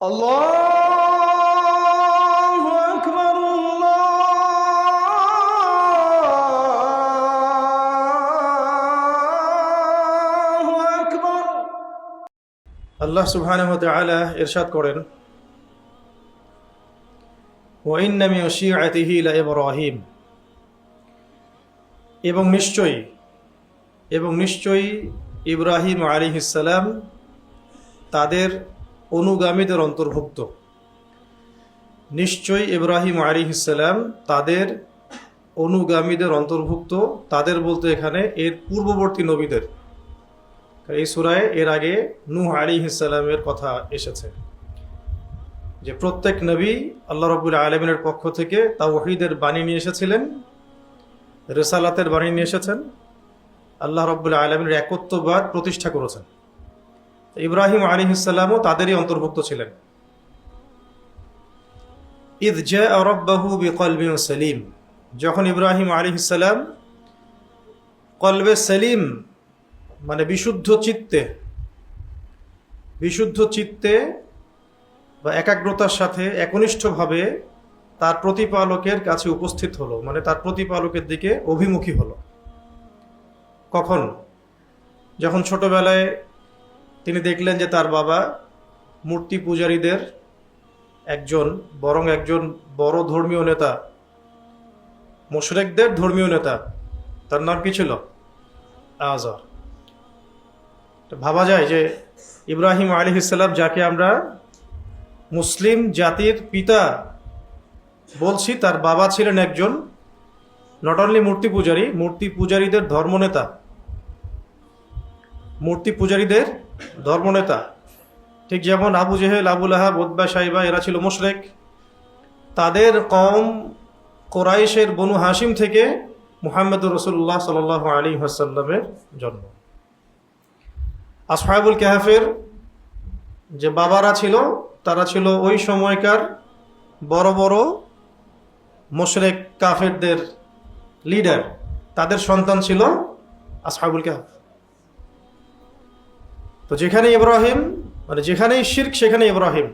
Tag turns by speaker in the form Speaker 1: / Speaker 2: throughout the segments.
Speaker 1: আল্লাহু আকবার, আল্লাহু আকবার। আল্লাহ সুবহানাহু ওয়া তাআলা ইরশাদ করেন, ওয়া ইন্না মিন শিআতিহি লা ইব্রাহিম, এবং নিশ্চয়ই ইব্রাহিম আলাইহিস সালাম তাদের অনুগামীদের অন্তর্ভুক্ত। নিশ্চয়ই ইব্রাহিম আলাইহিস সালাম তাদের অনুগামীদের অন্তর্ভুক্ত। তাদের বলতে এখানে এর পূর্ববর্তী নবীদের। এই সূরায় এর আগে নূহ আলাইহিস সালামের কথা এসেছে যে প্রত্যেক নবী আল্লাহ রাব্বুল আলামিনের পক্ষ থেকে তাওহীদের বাণী নিয়ে এসেছিলেন, রিসালাতের বাণী নিয়ে এসেছেন, আল্লাহ রাব্বুল আলামিনের একত্ববাদ প্রতিষ্ঠা করেছেন। ইব্রাহিম আলাইহিস সালামও তাদেরই অন্তর্ভুক্ত ছিলেন। ইয জাআ রাব্বাহু বিকলবিন সালিম, যখন ইব্রাহিম আলাইহিস সালাম কলবে সালিম মানে বিশুদ্ধ চিত্তে বা একাগ্রতার সাথে একনিষ্ঠভাবে তার প্রতিপালকের কাছে উপস্থিত হলো, মানে তার প্রতিপালকের দিকে অভিমুখী হলো। কখন? যখন ছোটবেলায় তিনি দেখলেন যে তার বাবা মূর্তি পূজারীদের একজন বড় ধর্মীয় নেতা, মুশরিকদের ধর্মীয় নেতা। তার নাম কি ছিল? আজার। ভাবা যায় যে ইব্রাহিম আলাইহিস সালাম, যাকে আমরা মুসলিম জাতির পিতা বলছি, তার বাবা ছিলেন একজন নট অনলি মূর্তি পূজারীদের ধর্মনেতা। ঠিক যেমন আবু জেহেল, আবু লাহাব, উতবা, শাইবা এরা ছিল মুশরিক। তাদের কওম কোরাইশের বনু হাশিম থেকে মুহাম্মদুর রাসূলুল্লাহ সাল্লাল্লাহু আলাইহি ওয়াসাল্লামের জন্ম। আসহাবুল কাহফের যে বাবারা ছিল, তারা ছিল ওই সময়কার বড় বড় মুশরিক কাফেরদের লিডার। তাদের সন্তান ছিল আসহাবুল কাহফ। তো যেখানে ইব্রাহিম, মানে যেখানেই শিরক সেখানে ইব্রাহিম,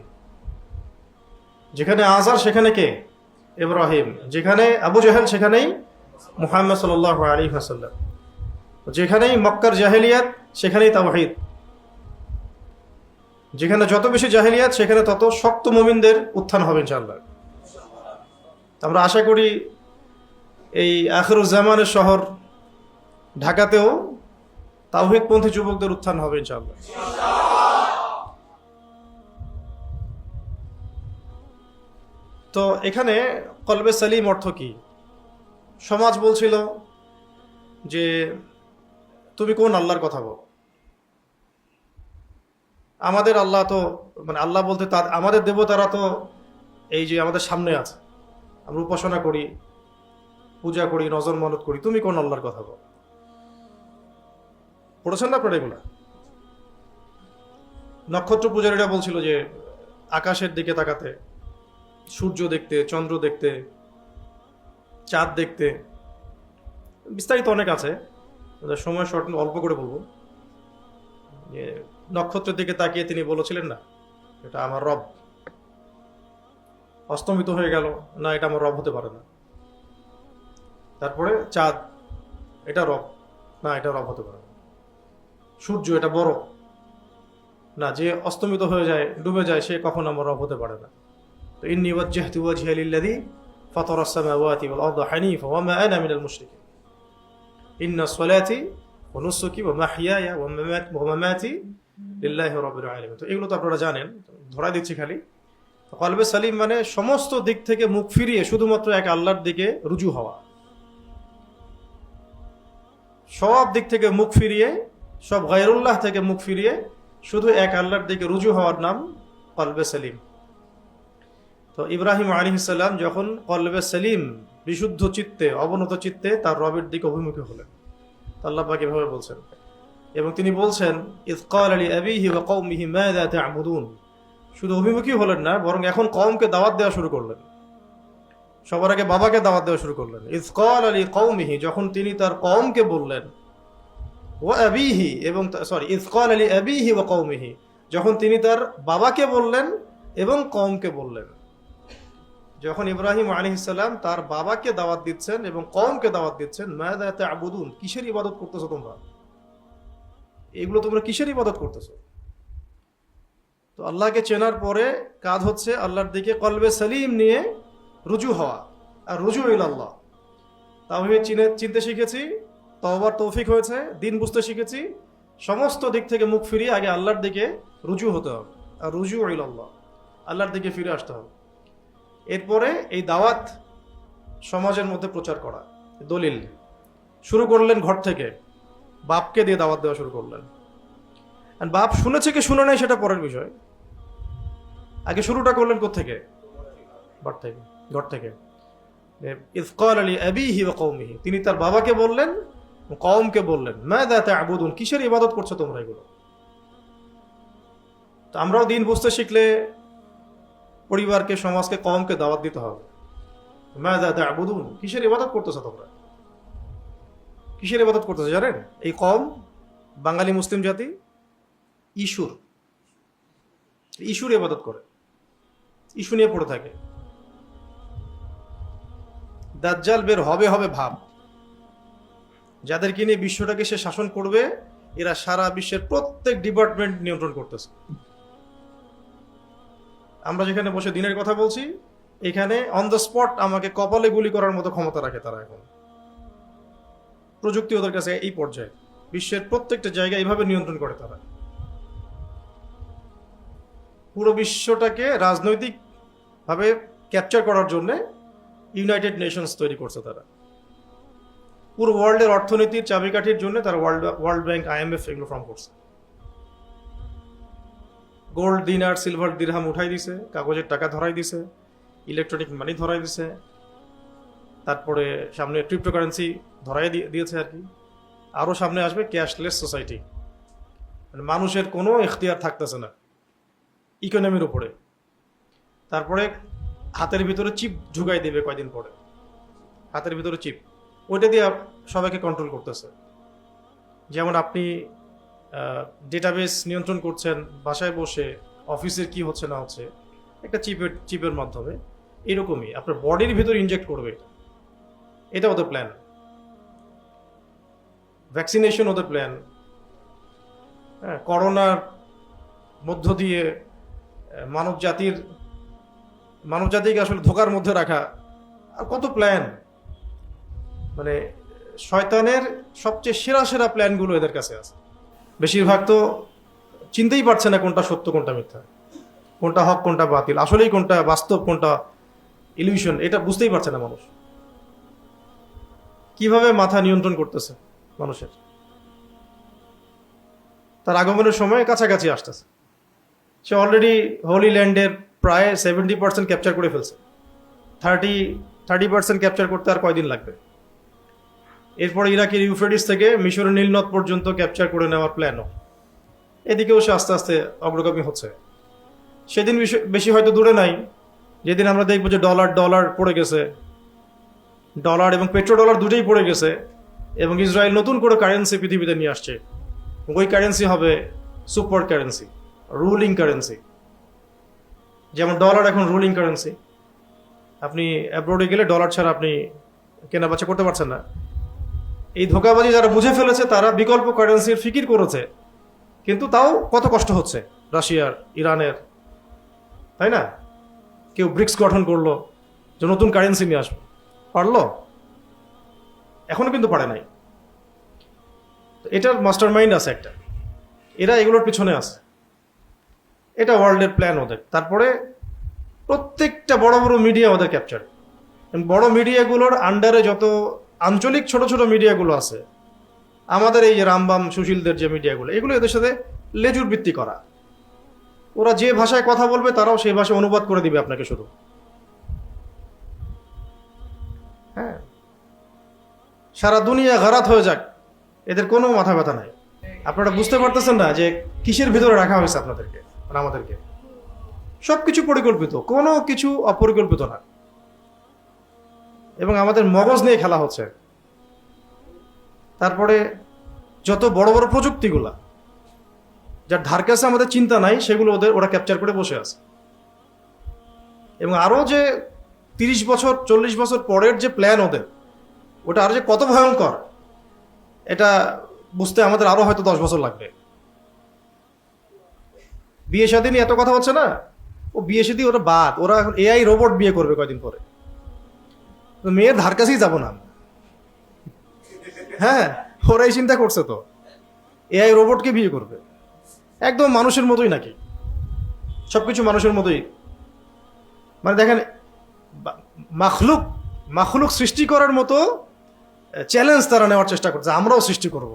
Speaker 1: যেখানে আজার সেখানে কে? ইব্রাহিম। যেখানে আবু জাহেল সেখানেই মুহাম্মদ সাল্লাল্লাহু আলাইহি ওয়াসাল্লাম। যেখানেই মক্কার জাহেলিয়াত সেখানেই তাওহীদ। যেখানে যত বেশি জাহেলিয়াত সেখানে তত শক্ত মুমিনদের উত্থান হবে ইনশাআল্লাহ। আমরা আশা করি এই আখিরুজ্জামানের শহর ঢাকাতেও তাওহীদপন্থী যুবকদের উত্থান হবে ইনশাআল্লাহ। তো এখানে কলবে সালিম অর্থ কি? সমাজ বলছিল যে তুমি কোন আল্লাহর কথা বল? আমাদের আল্লাহ তো, মানে আল্লাহ বলতে আমাদের দেবতারা তো এই যে আমাদের সামনে আছে, আমরা উপাসনা করি, পূজা করি, নজর মানত করি, তুমি কোন আল্লাহর কথা বল? পড়েছেন না আপনারা এগুলা? নক্ষত্র পূজারীরা বলছিল যে আকাশের দিকে তাকাতে, সূর্য দেখতে, চন্দ্র দেখতে, চাঁদ দেখতে। বিস্তারিত অনেক আছে, সময় শর্ট, অল্প করে বলবো। যে নক্ষত্রের দিকে তাকিয়ে তিনি বলেছিলেন না এটা আমার রব। অস্তমিত হয়ে গেল, না এটা আমার রব হতে পারে না। তারপরে চাঁদ, এটা রব, না এটা রব হতে পারে না। সূর্য এটা বড়, না যে অস্তমিত হয়ে যায়, ডুবে যায়, সে কখন আমার রব হতে পারে না। তো ইন্নী ওয়াজ্জাহতু ওয়াজহিয়া লিল্লাযী ফাতারাস সামাওয়াতি ওয়াল আরদা হানিফা ওয়া মা আনা মিনাল মুশরিকিন ইন্না সলাতি ওয়া নুসুকি ওয়া মাহইয়ায়া ওয়া মামাতি লিল্লাহি রাব্বিল আলামিন। তো এগুলো তো আপনারা জানেন, ধরা দিচ্ছি খালি। কলবে সালিম মানে সমস্ত দিক থেকে মুখ ফিরিয়ে শুধুমাত্র এক আল্লাহর দিকে রুজু হওয়া। সব দিক থেকে মুখ ফিরিয়ে, সব গায়রুল্লাহ থেকে মুখ ফিরিয়ে শুধু এক আল্লাহর দিকে রুজু হওয়ার নাম কলবে সালিম। তো ইব্রাহিম আলাইহিস সালাম যখন কলবে সালিম, বিশুদ্ধ চিত্তে, অবনত চিত্তে তার রবের দিকে অভিমুখী হলেন, আল্লাহ পাক এভাবে বলছেন। এবং তিনি বলছেন, ইয ক্বালা লিআবিহি ওয়া কওমিহি মাযা তা'বুদুন। শুধু অভিমুখী হলেন না, বরং এখন কওমকে দাওয়াত দেওয়া শুরু করলেন। সবার আগে বাবাকে দাওয়াত দেওয়া শুরু করলেন। ইয ক্বালা লিকওমিহি, যখন তিনি তার কওমকে বললেন, ওয়া আবিহি, এবং ইয ক্বালা লিআবিহি ওয়া কওমিহি, যখন তিনি তার বাবাকে বললেন এবং কওমকে বললেন। যখন ইব্রাহিম আলাইহিস সালাম তার বাবাকে দাওয়াত দিচ্ছেন এবং কওমকে দাওয়াত দিচ্ছেন, মাযা তা'বুদুন, কিসের ইবাদত করতেছো তোমরা, এগুলো তোমরা কিসের ইবাদত করতেছো? তো আল্লাহকে চেনার পরে কাজ হচ্ছে আল্লাহর দিকে কলবে সালিম নিয়ে রুজু হওয়া, আর রুজু ইলাল্লাহ। তাওহীদ চিনতে শিখেছি, তওবার তৌফিক হয়েছে, দিন বুঝতে শিখেছি, সমস্ত দিক থেকে মুখ ফিরিয়ে আগে আল্লাহর দিকে রুজু হতে হবে, আর রুজু ইলাল্লাহ, আল্লাহর দিকে ফিরে আসতে হবে। এরপরে এই দাওয়াত সমাজের মধ্যে প্রচার করা, দলিল শুরু করলেন ঘর থেকে, বাপকে দিয়ে দাওয়াত দেওয়া শুরু করলেন। আর বাপ শুনেছে কি শুনে নাই সেটা পরের বিষয়, আগে শুরুটা করলেন কোত্থেকে? ঘর থেকে। ইয ক্বালা লিআবিহি ওয়া কওমিহি, তিনি তার বাবাকে বললেন, কওমকে বললেন, মাযা তা'বুদুন, কিসের ইবাদত করছো তোমরা এগুলো? তো আমরাও দিন বুঝতে শিখলে পরিবারকে, সমাজকে, কওমকে দাওয়াত দিতে হবে। মাযা তা'বুদুন, কিসের ইবাদত করতেছো তোমরা? কিসের ইবাদত করতেছো জানেন? এই কওম, বাঙালি মুসলিম জাতি ইস্যুর ইবাদত করে, ইস্যু নিয়ে পড়ে থাকে। দাজ্জাল বের হবে ভাব, যাদেরকে নিয়ে বিশ্বটাকে সে শাসন করবে, এরা সারা বিশ্বের প্রত্যেক ডিপার্টমেন্ট নিয়ন্ত্রণ করতেছে। আমরা যেখানে বসে দিনের কথা বলছি, এখানে অন দ্য স্পট আমাকে কপালে গুলি করার মতো ক্ষমতা রাখে তারা। এখন প্রযুক্তি ওদের কাছে এই পর্যায়ে, বিশ্বের প্রত্যেকটা জায়গায় এইভাবে নিয়ন্ত্রণ করে তারা। পুরো বিশ্বটাকে রাজনৈতিকভাবে ক্যাপচার করার জন্য ইউনাইটেড নেশনস তৈরি করছে তারা। পুরো ওয়ার্ল্ডের অর্থনীতির চাবিকাঠির জন্য তারা ওয়ার্ল্ড ব্যাংক, IMF এগুলো ফর্ম করছে। গোল্ড দিনার, সিলভার দিরহাম উঠাই দিছে, কাগজের টাকা ধরাই দিছে, ইলেকট্রনিক মানি ধরাই দিছে, তারপরে সামনে ক্রিপ্টোকারেন্সি ধরাই দিয়েছে আর কি। আরও সামনে আসবে ক্যাশলেস সোসাইটি, মানে মানুষের কোনো এখতিয়ার থাকতেছে না ইকোনমির উপরে। তারপরে হাতের ভিতরে চিপ ঢুকাই দেবে কয়দিন পরে, হাতের ভিতরে চিপ, ওইটা দিয়ে সবাইকে কন্ট্রোল করতেছে। যেমন আপনি ডেটাবেস নিয়ন্ত্রণ করছেন বাসায় বসে, অফিসের কি হচ্ছে না হচ্ছে একটা চিপের মাধ্যমে, এরকমই আপনার বডির ভিতরে ইনজেক্ট করবে। এটা ওদের প্ল্যান। ভ্যাকসিনেশন ওদের প্ল্যান। হ্যাঁ, করোনার মধ্য দিয়ে মানব জাতিকে আসলে ধোকার মধ্যে রাখা, আর কত প্ল্যান। মানে শয়তানের সবচেয়ে সেরা প্ল্যানগুলো এদের কাছে আছে। বেশিরভাগ তো চিনতেই পারছে না কোনটা সত্য কোনটা মিথ্যা, কোনটা হক কোনটা বাতিল, আসলেই কোনটা বাস্তব কোনটা ইলিউশন, এটা বুঝতেই পারছে না মানুষ। কিভাবে মাথা নিয়ন্ত্রণ করতেছে মানুষের, তার আগমনের সময় কাছাকাছি আসতেছে। সে অলরেডি হোলি ল্যান্ডের প্রায় 70% ক্যাপচার করে ফেলছে। 30% ক্যাপচার করতে আর কয়দিন লাগবে। এরপর ইরাকের ইউফ্রেটিস থেকে মিশরের নীলনদ পর্যন্ত ক্যাপচার করে নেওয়ার প্ল্যানও। এদিকেও সে আস্তে আস্তে অগ্রগামী হচ্ছে। সেদিন বেশি হয়তো দূরে নাই যেদিন আমরা দেখবো যে ডলার পড়ে গেছে, ডলার এবং পেট্রোডলার দুটোই পড়ে গেছে, এবং ইসরায়েল নতুন করে কারেন্সি পৃথিবীতে নিয়ে আসছে। ওই কারেন্সি হবে সুপার কারেন্সি, রুলিং কারেন্সি। যেমন ডলার এখন রুলিং কারেন্সি, আপনি অ্যাব্রোডে গেলে ডলার ছাড়া আপনি কেনা বেচা করতে পারছেন না। এই ধোঁকাবাজি যারা বুঝে ফেলেছে তারা বিকল্প কারেন্সির ফিকির করেছে, কিন্তু তাও কত কষ্ট হচ্ছে রাশিয়ার, ইরানের, তাই না? কেউ ব্রিক্স গঠন করলো যে নতুন কারেন্সি নিয়ে আসবে, পারলো? এখনো কিন্তু পারে নাই। এটার মাস্টার মাইন্ড আছে একটা, এরা এগুলোর পিছনে আছে। এটা ওয়ার্ল্ডের প্ল্যান ওদের। তারপরে প্রত্যেকটা বড় মিডিয়া ওদের ক্যাপচার। বড় মিডিয়াগুলোর আন্ডারে যত আঞ্চলিক ছোট মিডিয়াগুলো আছে, আমাদের এই যে রামবাম সুশীলদের যে মিডিয়াগুলো, এগুলো এদের সাথে লেজুর বৃত্তি করা। ওরা যে ভাষায় কথা বলবে তারাও সেই ভাষায় অনুবাদ করে দিবে আপনাকে শুধু। হ্যাঁ, সারা দুনিয়া গারাত হয়ে যাক, এদের কোনো মাথা ব্যথা নাই। আপনারা বুঝতে পারতেছেন না যে কিসের ভিতরে রাখা হয়েছে আপনাদেরকে আর আমাদেরকে। সবকিছু পরিকল্পিত, কোনো কিছু অপরিকল্পিত না, এবং আমাদের মগজ নিয়ে খেলা হচ্ছে। তারপরে যত বড় প্রযুক্তিগুলা যার ধার কাছে আমাদের চিন্তা নাই, সেগুলো ওরা ক্যাপচার করে বসে আছে। এবং আরও যে 30 বছর 40 বছর পরের যে প্ল্যান ওদের, ওটা আরও যে কত ভয়ঙ্কর, এটা বুঝতে আমাদের আরও হয়তো 10 বছর লাগবে। বিয়ে শাদী নিয়ে এত কথা হচ্ছে না, ও বিয়ে শাদী ওরা বাদ, ওরা এখন এআই রোবট বিয়ে করবে কয়দিন পরে, তো মেয়ের ধার কাছেই যাবো না। হ্যাঁ, ওরাই চিন্তা করছে তো, এআই রোবটকে বিয়ে করবে, একদম মানুষের মতোই নাকি, সবকিছু মানুষের মতোই। মানে দেখেন, মাখলুক মাখলুক সৃষ্টি করার মতো চ্যালেঞ্জ তারা নেওয়ার চেষ্টা করছে, আমরাও সৃষ্টি করব।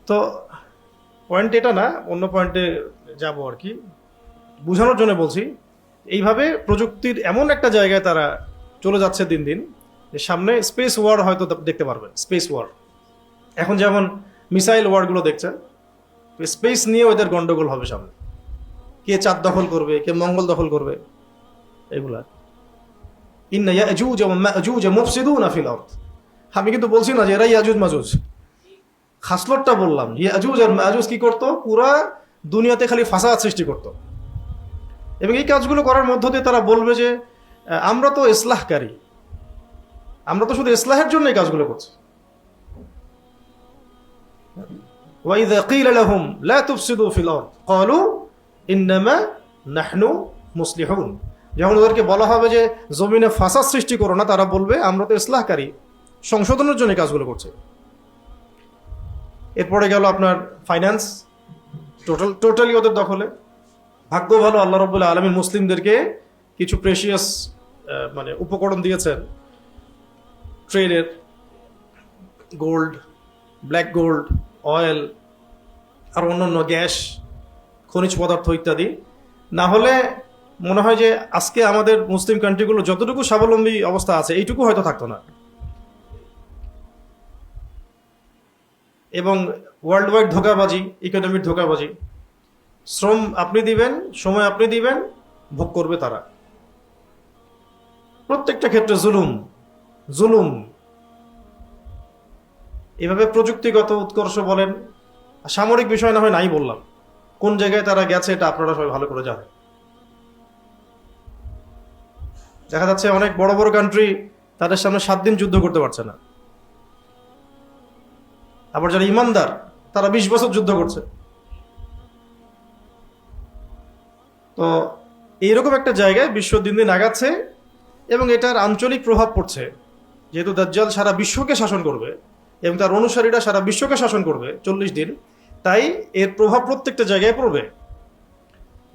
Speaker 1: তো পয়েন্ট এটা না, অন্য পয়েন্টে যাব আর কি, বোঝানোর জন্য বলছি। এইভাবে প্রযুক্তির এমন একটা জায়গায় তারা চলে যাচ্ছে দিন দিন, যে সামনে স্পেস ওয়ার হয়তো দেখতে পারবেন। স্পেস ওয়ার, এখন যেমন মিসাইল ওয়ারগুলো দেখছেন, স্পেস নিয়ে ওদের গন্ডগোল হবে সামনে, কে চাঁদ দখল করবে, কে মঙ্গল দখল করবে, এগুলা। ইন্না ইয়াজুজ ওয়া মাজুজ মুফসিদুনা ফিল আরদ। আমি কিন্তু বলছি না যে এরা ইয়াজুজ মাজুজ, খাসলতটা বললাম। ইয়াজুজ আর মাজুজ কি করতো, পুরা দুনিয়াতে খালি ফাসাদ সৃষ্টি করত। এবং এই কাজগুলো করার মধ্য দিয়ে তারা বলবে যে আমরা তো ইসলাহকারী, আমরা তো শুধু ইসলাহের জন্য এই কাজগুলো করছি। ওয়াইযা ক্বিলা লাহুম লা তুফসিদু ফিল আরদ ক্বালু ইন্নামা নাহনু মুসলিহুন। যখন ওদেরকে বলা হবে যে জমিনে ফাসাদ সৃষ্টি করো না, তারা বলবে আমরা তো ইসলাহকারী, সংশোধনের জন্য কাজগুলো করছে। এরপরে গেল আপনার ফাইন্যান্স, টোটালি ওদের দখলে। ভাগ্য ভালো, আল্লাহ রাব্বুল আলামিন মুসলিমদেরকে কিছু প্রেশিয়াস মানে উপকরণ দিয়েছেন ট্রেডের, গোল্ড, ব্ল্যাক গোল্ড, অয়েল, আর অন্যান্য গ্যাস, খনিজ পদার্থ ইত্যাদি। না হলে মনে হয় যে আজকে আমাদের মুসলিম কান্ট্রিগুলো যতটুকু স্বাবলম্বী অবস্থা আছে, এইটুকু হয়তো থাকতো না। এবং ওয়ার্ল্ড ওয়াইড ধোঁকাবাজি, ইকোনমির ধোঁকাবাজি, শ্রম আপনি দিবেন, সময় আপনি দিবেন, ভোগ করবে তারা। প্রত্যেকটা ক্ষেত্রে জুলুম জুলুম। এভাবে প্রযুক্তিগত উৎকর্ষ বলেন, সামরিক বিষয় না হয় নাই বললাম, কোন জায়গায় তারা গেছে এটা আপনারা সবাই ভালো করে জানেন। দেখা যাচ্ছে অনেক বড় বড় কান্ট্রি তাদের সামনে 7 দিন যুদ্ধ করতে পারছে না, আবার যারা ইমানদার তারা 20 বছর যুদ্ধ করছে। তো এইরকম একটা জায়গায় বিশ্ব দিন দিন আগাচ্ছে, এবং এটার আঞ্চলিক প্রভাব পড়ছে। যেহেতু দাজ্জাল সারা বিশ্বকে শাসন করবে এবং তার অনুসারীরা সারা বিশ্বকে শাসন করবে 40 দিন, তাই এর প্রভাব প্রত্যেকটা জায়গায় পড়বে।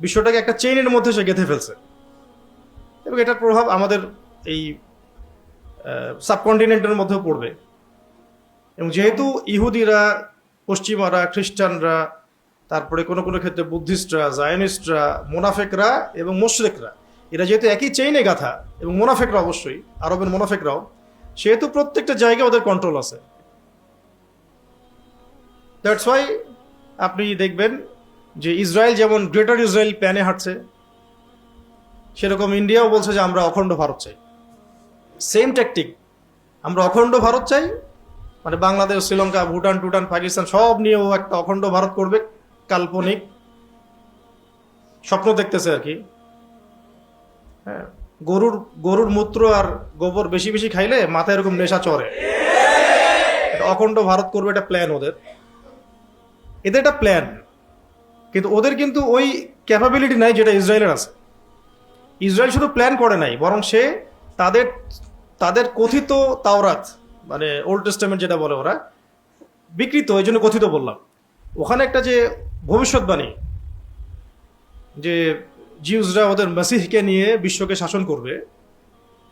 Speaker 1: বিশ্বটাকে একটা চেইনের মধ্যে সে গেঁথে ফেলছে, এবং এটার প্রভাব আমাদের এই সাবকন্টিনেন্টের মধ্যেও পড়বে। এবং যেহেতু ইহুদিরা, পশ্চিমারা, খ্রিস্টানরা, তারপরে কোনো কোনো ক্ষেত্রে বুদ্ধিস্টরা, জায়নিস্টরা, মোনাফেকরা এবং মুশরিকরা, এরা যেহেতু একই চেইনে গাথা, এবং মোনাফেকরা অবশ্যই, আরবের মোনাফেকরাও, সেহেতু প্রত্যেকটা জায়গায় ওদের কন্ট্রোল আছে। দ্যাটস ওয়াই আপনি দেখবেন যে ইসরায়েল যেমন গ্রেটার ইসরায়েল প্ল্যানে হাঁটছে, সেরকম ইন্ডিয়াও বলছে যে আমরা অখণ্ড ভারত চাই। সেম ট্যাকটিক, আমরা অখণ্ড ভারত চাই, মানে বাংলাদেশ, শ্রীলঙ্কা, ভুটান টুটান, পাকিস্তান সব নিয়েও একটা অখণ্ড ভারত করবে, কাল্পনিক স্বপ্ন দেখতেছে আর কি। হ্যাঁ, গরুর মূত্র আর গোবর বেশি বেশি খাইলে মাথায় এরকম নেশা চড়ে। অখণ্ড ভারত করবে, এটা প্ল্যান ওদের, এদের একটা প্ল্যান। কিন্তু ওদের কিন্তু ওই ক্যাপাবিলিটি নাই যেটা ইসরায়েলের আছে। ইসরায়েল শুধু প্ল্যান করে নাই, বরং সে তাদের কথিত তাওরাত, মানে ওল্ড টেস্টামেন্ট যেটা বলে ওরা, বিকৃত, এই জন্য কথিত বললাম, ওখানে একটা যে ভবিষ্যৎবাণী যে জিউসরা ওদের মাসিহকে নিয়ে বিশ্বকে শাসন করবে,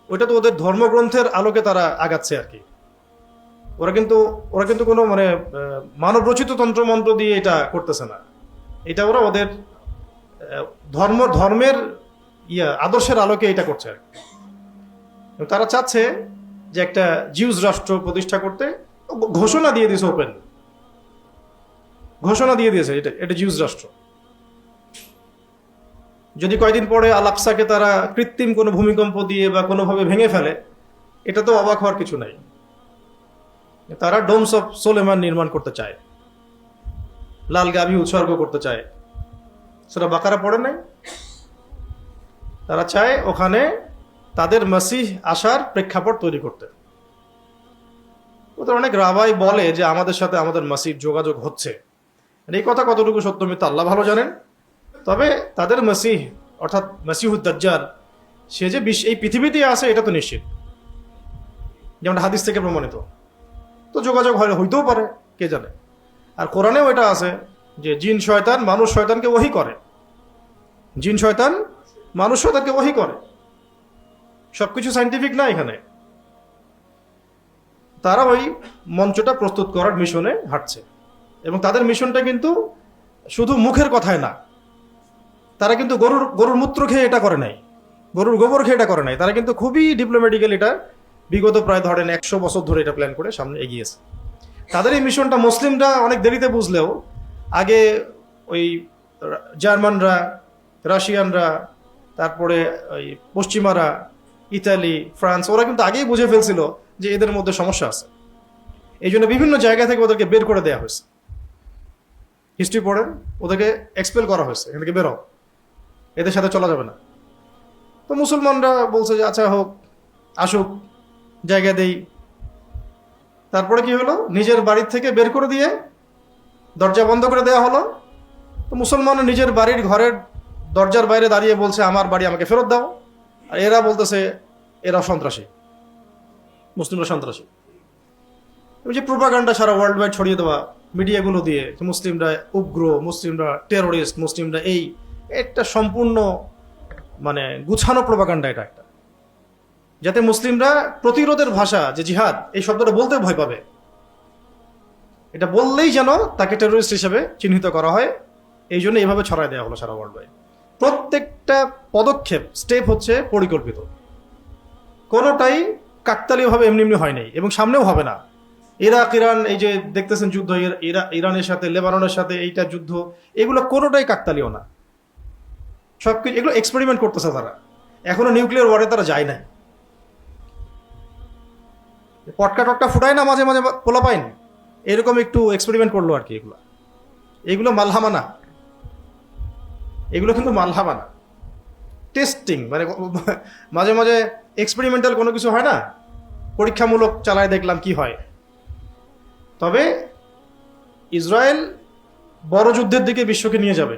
Speaker 1: ওইটা তো ওদের ধর্মগ্রন্থের আলোকে তারা আগাচ্ছে আর কি। ওরা কিন্তু কোনো মানে মানবরচিত তন্ত্রমন্ত্র দিয়ে এটা করতেছে না, এটা ওরা ওদের ধর্মের আদর্শের আলোকে এটা করছে আর কি। তারা চাচ্ছে যে একটা জিউস রাষ্ট্র প্রতিষ্ঠা করতে, ঘোষণা দিয়ে দিয়েছে, ওপেন ঘোষণা দিয়ে দিয়েছে এটা জিউস রাষ্ট্র। যদি কয়দিন পরে আল আকসাকে তারা কৃত্রিম কোনো ভূমিকম্প দিয়ে বা কোনোভাবে ভেঙে ফেলে, এটা তো অবাক হওয়ার কিছু নাই। তারা ডোমস অফ সোলেমান নির্মাণ করতে চায়। লাল গাভী উৎসর্গ করতে চায়। সূরা বাকারা পড়েন নাই? তারা চায় ওখানে তাদের মসিহ আসার প্রেক্ষাপট তৈরি করতে। ওদের অনেক রাবাই বলে যে আমাদের সাথে আমাদের মসিহ যোগাযোগ হচ্ছে। এই কথা কতটুকু সত্য মিথ্যা আল্লাহ ভালো জানেন। তবে তাদের মসিহ অর্থাৎ মসিহুদ দাজ্জাল সে যে এই পৃথিবীতে আছে এটা তো নিশ্চিত, যেমন হাদিস থেকে প্রমাণিত। তো যোগাযোগ হইতেও পারে, কে জানে। আর কোরআনেও এটা আছে যে জিন শয়তান মানুষ শয়তানকে ওহী করে, জিন শয়তান মানুষ শয়তানকে ওহী করে। সবকিছু সাইন্টিফিক না এখানে। তারা ওই মঞ্চটা প্রস্তুত করার মিশনে হাঁটছে, এবং তাদের মিশনটা কিন্তু শুধু মুখের কথায় না। তারা কিন্তু গরুর মূত্র খেয়ে এটা করে নাই, গরুর গোবর খেয়ে এটা করে নাই। তারা কিন্তু খুবই ডিপ্লোম্যাটিক্যাল এটা বিগত প্রায় ধরেন 100 বছর ধরে এটা প্ল্যান করে সামনে এগিয়েছে। তাদের এই মিশনটা মুসলিমরা অনেক দেরিতে বুঝলেও আগে ওই জার্মানরা, রাশিয়ানরা, তারপরে ওই পশ্চিমারা, ইতালি, ফ্রান্স, ওরা কিন্তু আগেই বুঝে ফেলছিল যে এদের মধ্যে সমস্যা আছে। এই জন্য বিভিন্ন জায়গা থেকে ওদেরকে বের করে দেওয়া হয়েছে। হিস্ট্রি পড়েন, ওদেরকে এক্সপেল করা হয়েছে, এখান থেকে বেরো, এদের সাথে চলা যাবে না। তো মুসলমানরা বলছে যে আচ্ছা হোক, আসুক, জায়গা দেই। তারপরে কি হলো, নিজের বাড়ির থেকে বের করে দিয়ে দরজা বন্ধ করে দেওয়া হলো। তো মুসলমান নিজের বাড়ির ঘরের দরজার বাইরে দাঁড়িয়ে বলছে আমার বাড়ি আমাকে ফেরত দাও। আর এরা বলতেছে এরা সন্ত্রাসী, মুসলিমরা সন্ত্রাসী। যে প্রোপাগান্ডা সারা ওয়ার্ল্ড ওয়াইড ছড়িয়ে দেওয়া মিডিয়াগুলো দিয়ে মুসলিমরা উগ্র, মুসলিমরা টেরোরিস্ট, মুসলিমরা এই একটা সম্পূর্ণ মানে গুছানো প্রোপাগান্ডা এটা একটা, যাতে মুসলিমরা প্রতিরোধের ভাষা যে জিহাদ এই শব্দটা বলতে ভয় পাবে। এটা বললেই যেন তাকে টেরোরিস্ট হিসেবে চিহ্নিত করা হয়। এই জন্য এইভাবে ছড়ায় দেওয়া হলো সারা ওয়ার্ল্ড ওয়াইড। প্রত্যেকটা পদক্ষেপ স্টেপ হচ্ছে পরিকল্পিত, কোনোটাই কাকতালীয়ভাবে এমনি এমনি হয় নাই এবং সামনেও হবে না। ইরাক ইরান এই যে দেখতেছেন যুদ্ধ, ইরানের সাথে লেবাননের সাথে এইটা যুদ্ধ, এগুলো কোনোটাই কাকতালীয় না। সবকিছু এগুলো এক্সপেরিমেন্ট করতেছে তারা। এখনো নিউক্লিয়ার ওয়ারে তারা যায় নাই। পটকা টটকা ফুটায় না মাঝে মাঝে পোলা পাইন, এরকম একটু এক্সপেরিমেন্ট করলো আর কি। এগুলো মালহামা না, এগুলো কিন্তু মালহামা না, টেস্টিং। মানে মাঝে মাঝে এক্সপেরিমেন্টাল কোনো কিছু হয় না, পরীক্ষামূলক চালায় দেখলাম কি হয়। তবে ইসরায়েল বড় যুদ্ধের দিকে বিশ্বকে নিয়ে যাবে,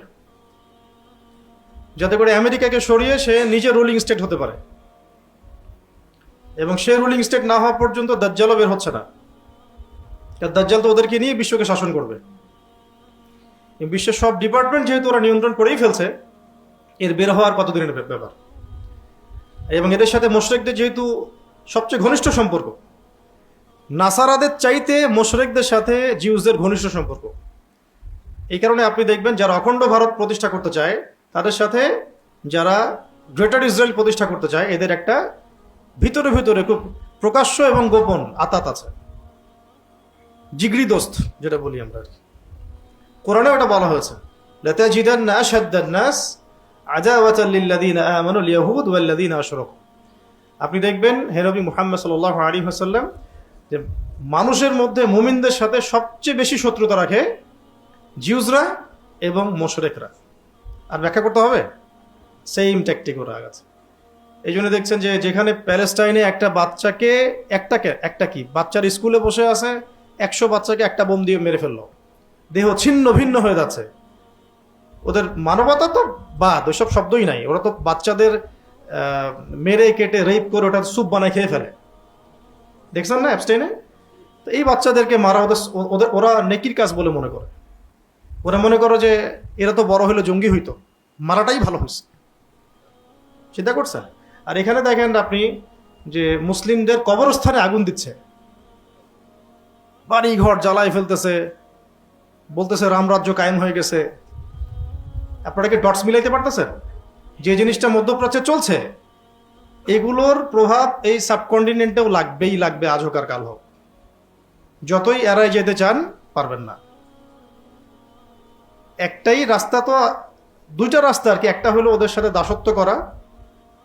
Speaker 1: যাতে করে আমেরিকাকে সরিয়ে সে নিজে রুলিং স্টেট হতে পারে। এবং সে রুলিং স্টেট না হওয়া পর্যন্ত দাজ্জালও বের হচ্ছে না। দাজ্জাল তো ওদেরকে নিয়ে বিশ্বকে শাসন করবে। বিশ্বের সব ডিপার্টমেন্ট যেহেতু ওরা নিয়ন্ত্রণ করেই ফেলছে, এর বের হওয়ার কতদিনের ব্যাপার। এবং এদের সাথে মুশরিকদের যেহেতু সবচেয়ে ঘনিষ্ঠ সম্পর্ক, নাসারাদের চাইতে মুশরিকদের সাথে জিউসদের ঘনিষ্ঠ সম্পর্ক। এই কারণে আপনি দেখবেন যারা অখণ্ড ভারত প্রতিষ্ঠা করতে চায় তাদের সাথে যারা গ্রেটার ইসরায়েল প্রতিষ্ঠা করতে চায়, এদের একটা ভিতরে ভিতরে খুব প্রকাশ্য এবং গোপন আতাত আছে, জিগরি দোস্ত যেটা বলি আমরা। কোরআনে ওটা বলা হয়েছে, লাতাজিদান্না আশাদ্দান নাস আদাওয়াতাল লিল্লাযিনা আমানুল ইয়াহুদ ওয়াল্লাযিনা আশরাকু। আপনি দেখবেন হে নবী মুহাম্মদ সাল্লাল্লাহু আলাইহি ওয়াসাল্লাম যে মানুষের মধ্যে মুমিনদের সাথে সবচেয়ে বেশি শত্রুতা রাখে জিউসরা এবং মুশরিকরা। আর ব্যাখ্যা করতে হবে, সেম ট্যাকটিক ওরা গেছে। এই জন্য দেখছেন যে যেখানে প্যালেস্টাইনে একটা বাচ্চাকে একটা কি বাচ্চার স্কুলে বসে আছে, 100 বাচ্চাকে একটা বোম দিয়ে মেরে ফেললো, দেহ ছিন্ন ভিন্ন হয়ে যাচ্ছে। ওদের মানবতা তো বাদ, ওইসব শব্দই নাই। ওরা তো বাচ্চাদের মেরে কেটে রেপ করে ওটা স্যুপ বানায় খেয়ে ফেলে, দেখছেন না অ্যাবস্টেইনে? তো এই বাচ্চাদেরকে মারা ওরা নেকির কাজ বলে মনে করে। ওরা মনে করো যে এরা তো বড় হলে জঙ্গি হইতো, মারাটাই ভালো হয়েছে। চিন্তা করছেন? আর এখানে দেখেন আপনি যে মুসলিমদের কবরস্থানে আগুন দিচ্ছে, বাড়ি ঘর জ্বালায় ফেলতেছে, বলতেছে রামরাজ্য কায়েম হয়ে গেছে। আপনারা কি ডটস মিলাইতে পারতেছেন? যে জিনিসটা মধ্যপ্রাচ্যে চলছে, এগুলোর প্রভাব এই সাবকন্টিনেন্টেও লাগবে, আজ হোক আর কাল হোক। যতই এড়ায় যেতে চান পারবেন না। একটাই রাস্তা, তো দুইটা রাস্তা আর কি। একটা হলো ওদের সাথে দাসত্ব করা,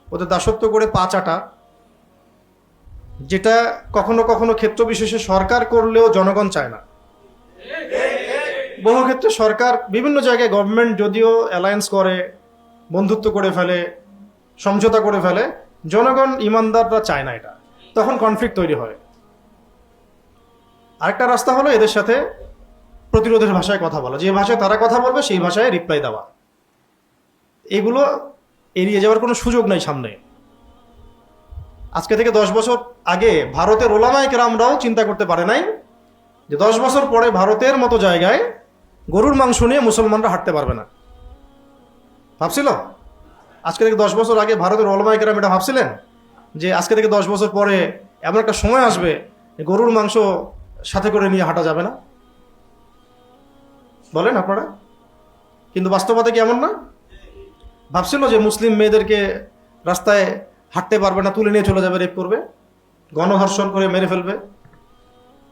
Speaker 1: ওদের দাসত্ব করে পা চাটা, যেটা কখনো কখনো ক্ষেত্র বিশেষে সরকার করলেও জনগণ চায় না। বহু ক্ষেত্রে সরকার বিভিন্ন জায়গায় গভর্নমেন্ট যদিও অ্যালায়েন্স করে, বন্ধুত্ব করে ফেলে, সমঝোতা করে ফেলে, জনগণ ইমানদাররা চায় না এটা, তখন কনফ্লিক্ট তৈরি হয়। আরেকটা রাস্তা হলো এদের সাথে প্রতিরোধের ভাষায় কথা বলা, যে ভাষায় তারা কথা বলবে সেই ভাষায় রিপ্লাই দেওয়া। এগুলো এড়িয়ে যাওয়ার কোনো সুযোগ নাই সামনে। আজকে থেকে 10 বছর আগে ভারতের ওলামায়ে কেরামরাও চিন্তা করতে পারে নাই যে 10 বছর পরে ভারতের মতো জায়গায় গরুর মাংস নিয়ে মুসলমানরা হাঁটতে পারবে না। ভাবছিল? আজকে থেকে 10 বছর আগে ভারতের ওলামায়ে কেরাম এটা ভাবছিলেন যে আজকে থেকে 10 বছর পরে এমন একটা সময় আসবে গরুর মাংস সাথে করে নিয়ে হাঁটা যাবে না? বলেন আপনারা। কিন্তু বাস্তবতা কি এমন না? ভাবছিল যে মুসলিম মেয়েদেরকে রাস্তায় হাঁটতে পারবে না, তুলে নিয়ে চলে যাবে, রেপ করবে, গণধর্ষণ করে মেরে ফেলবে,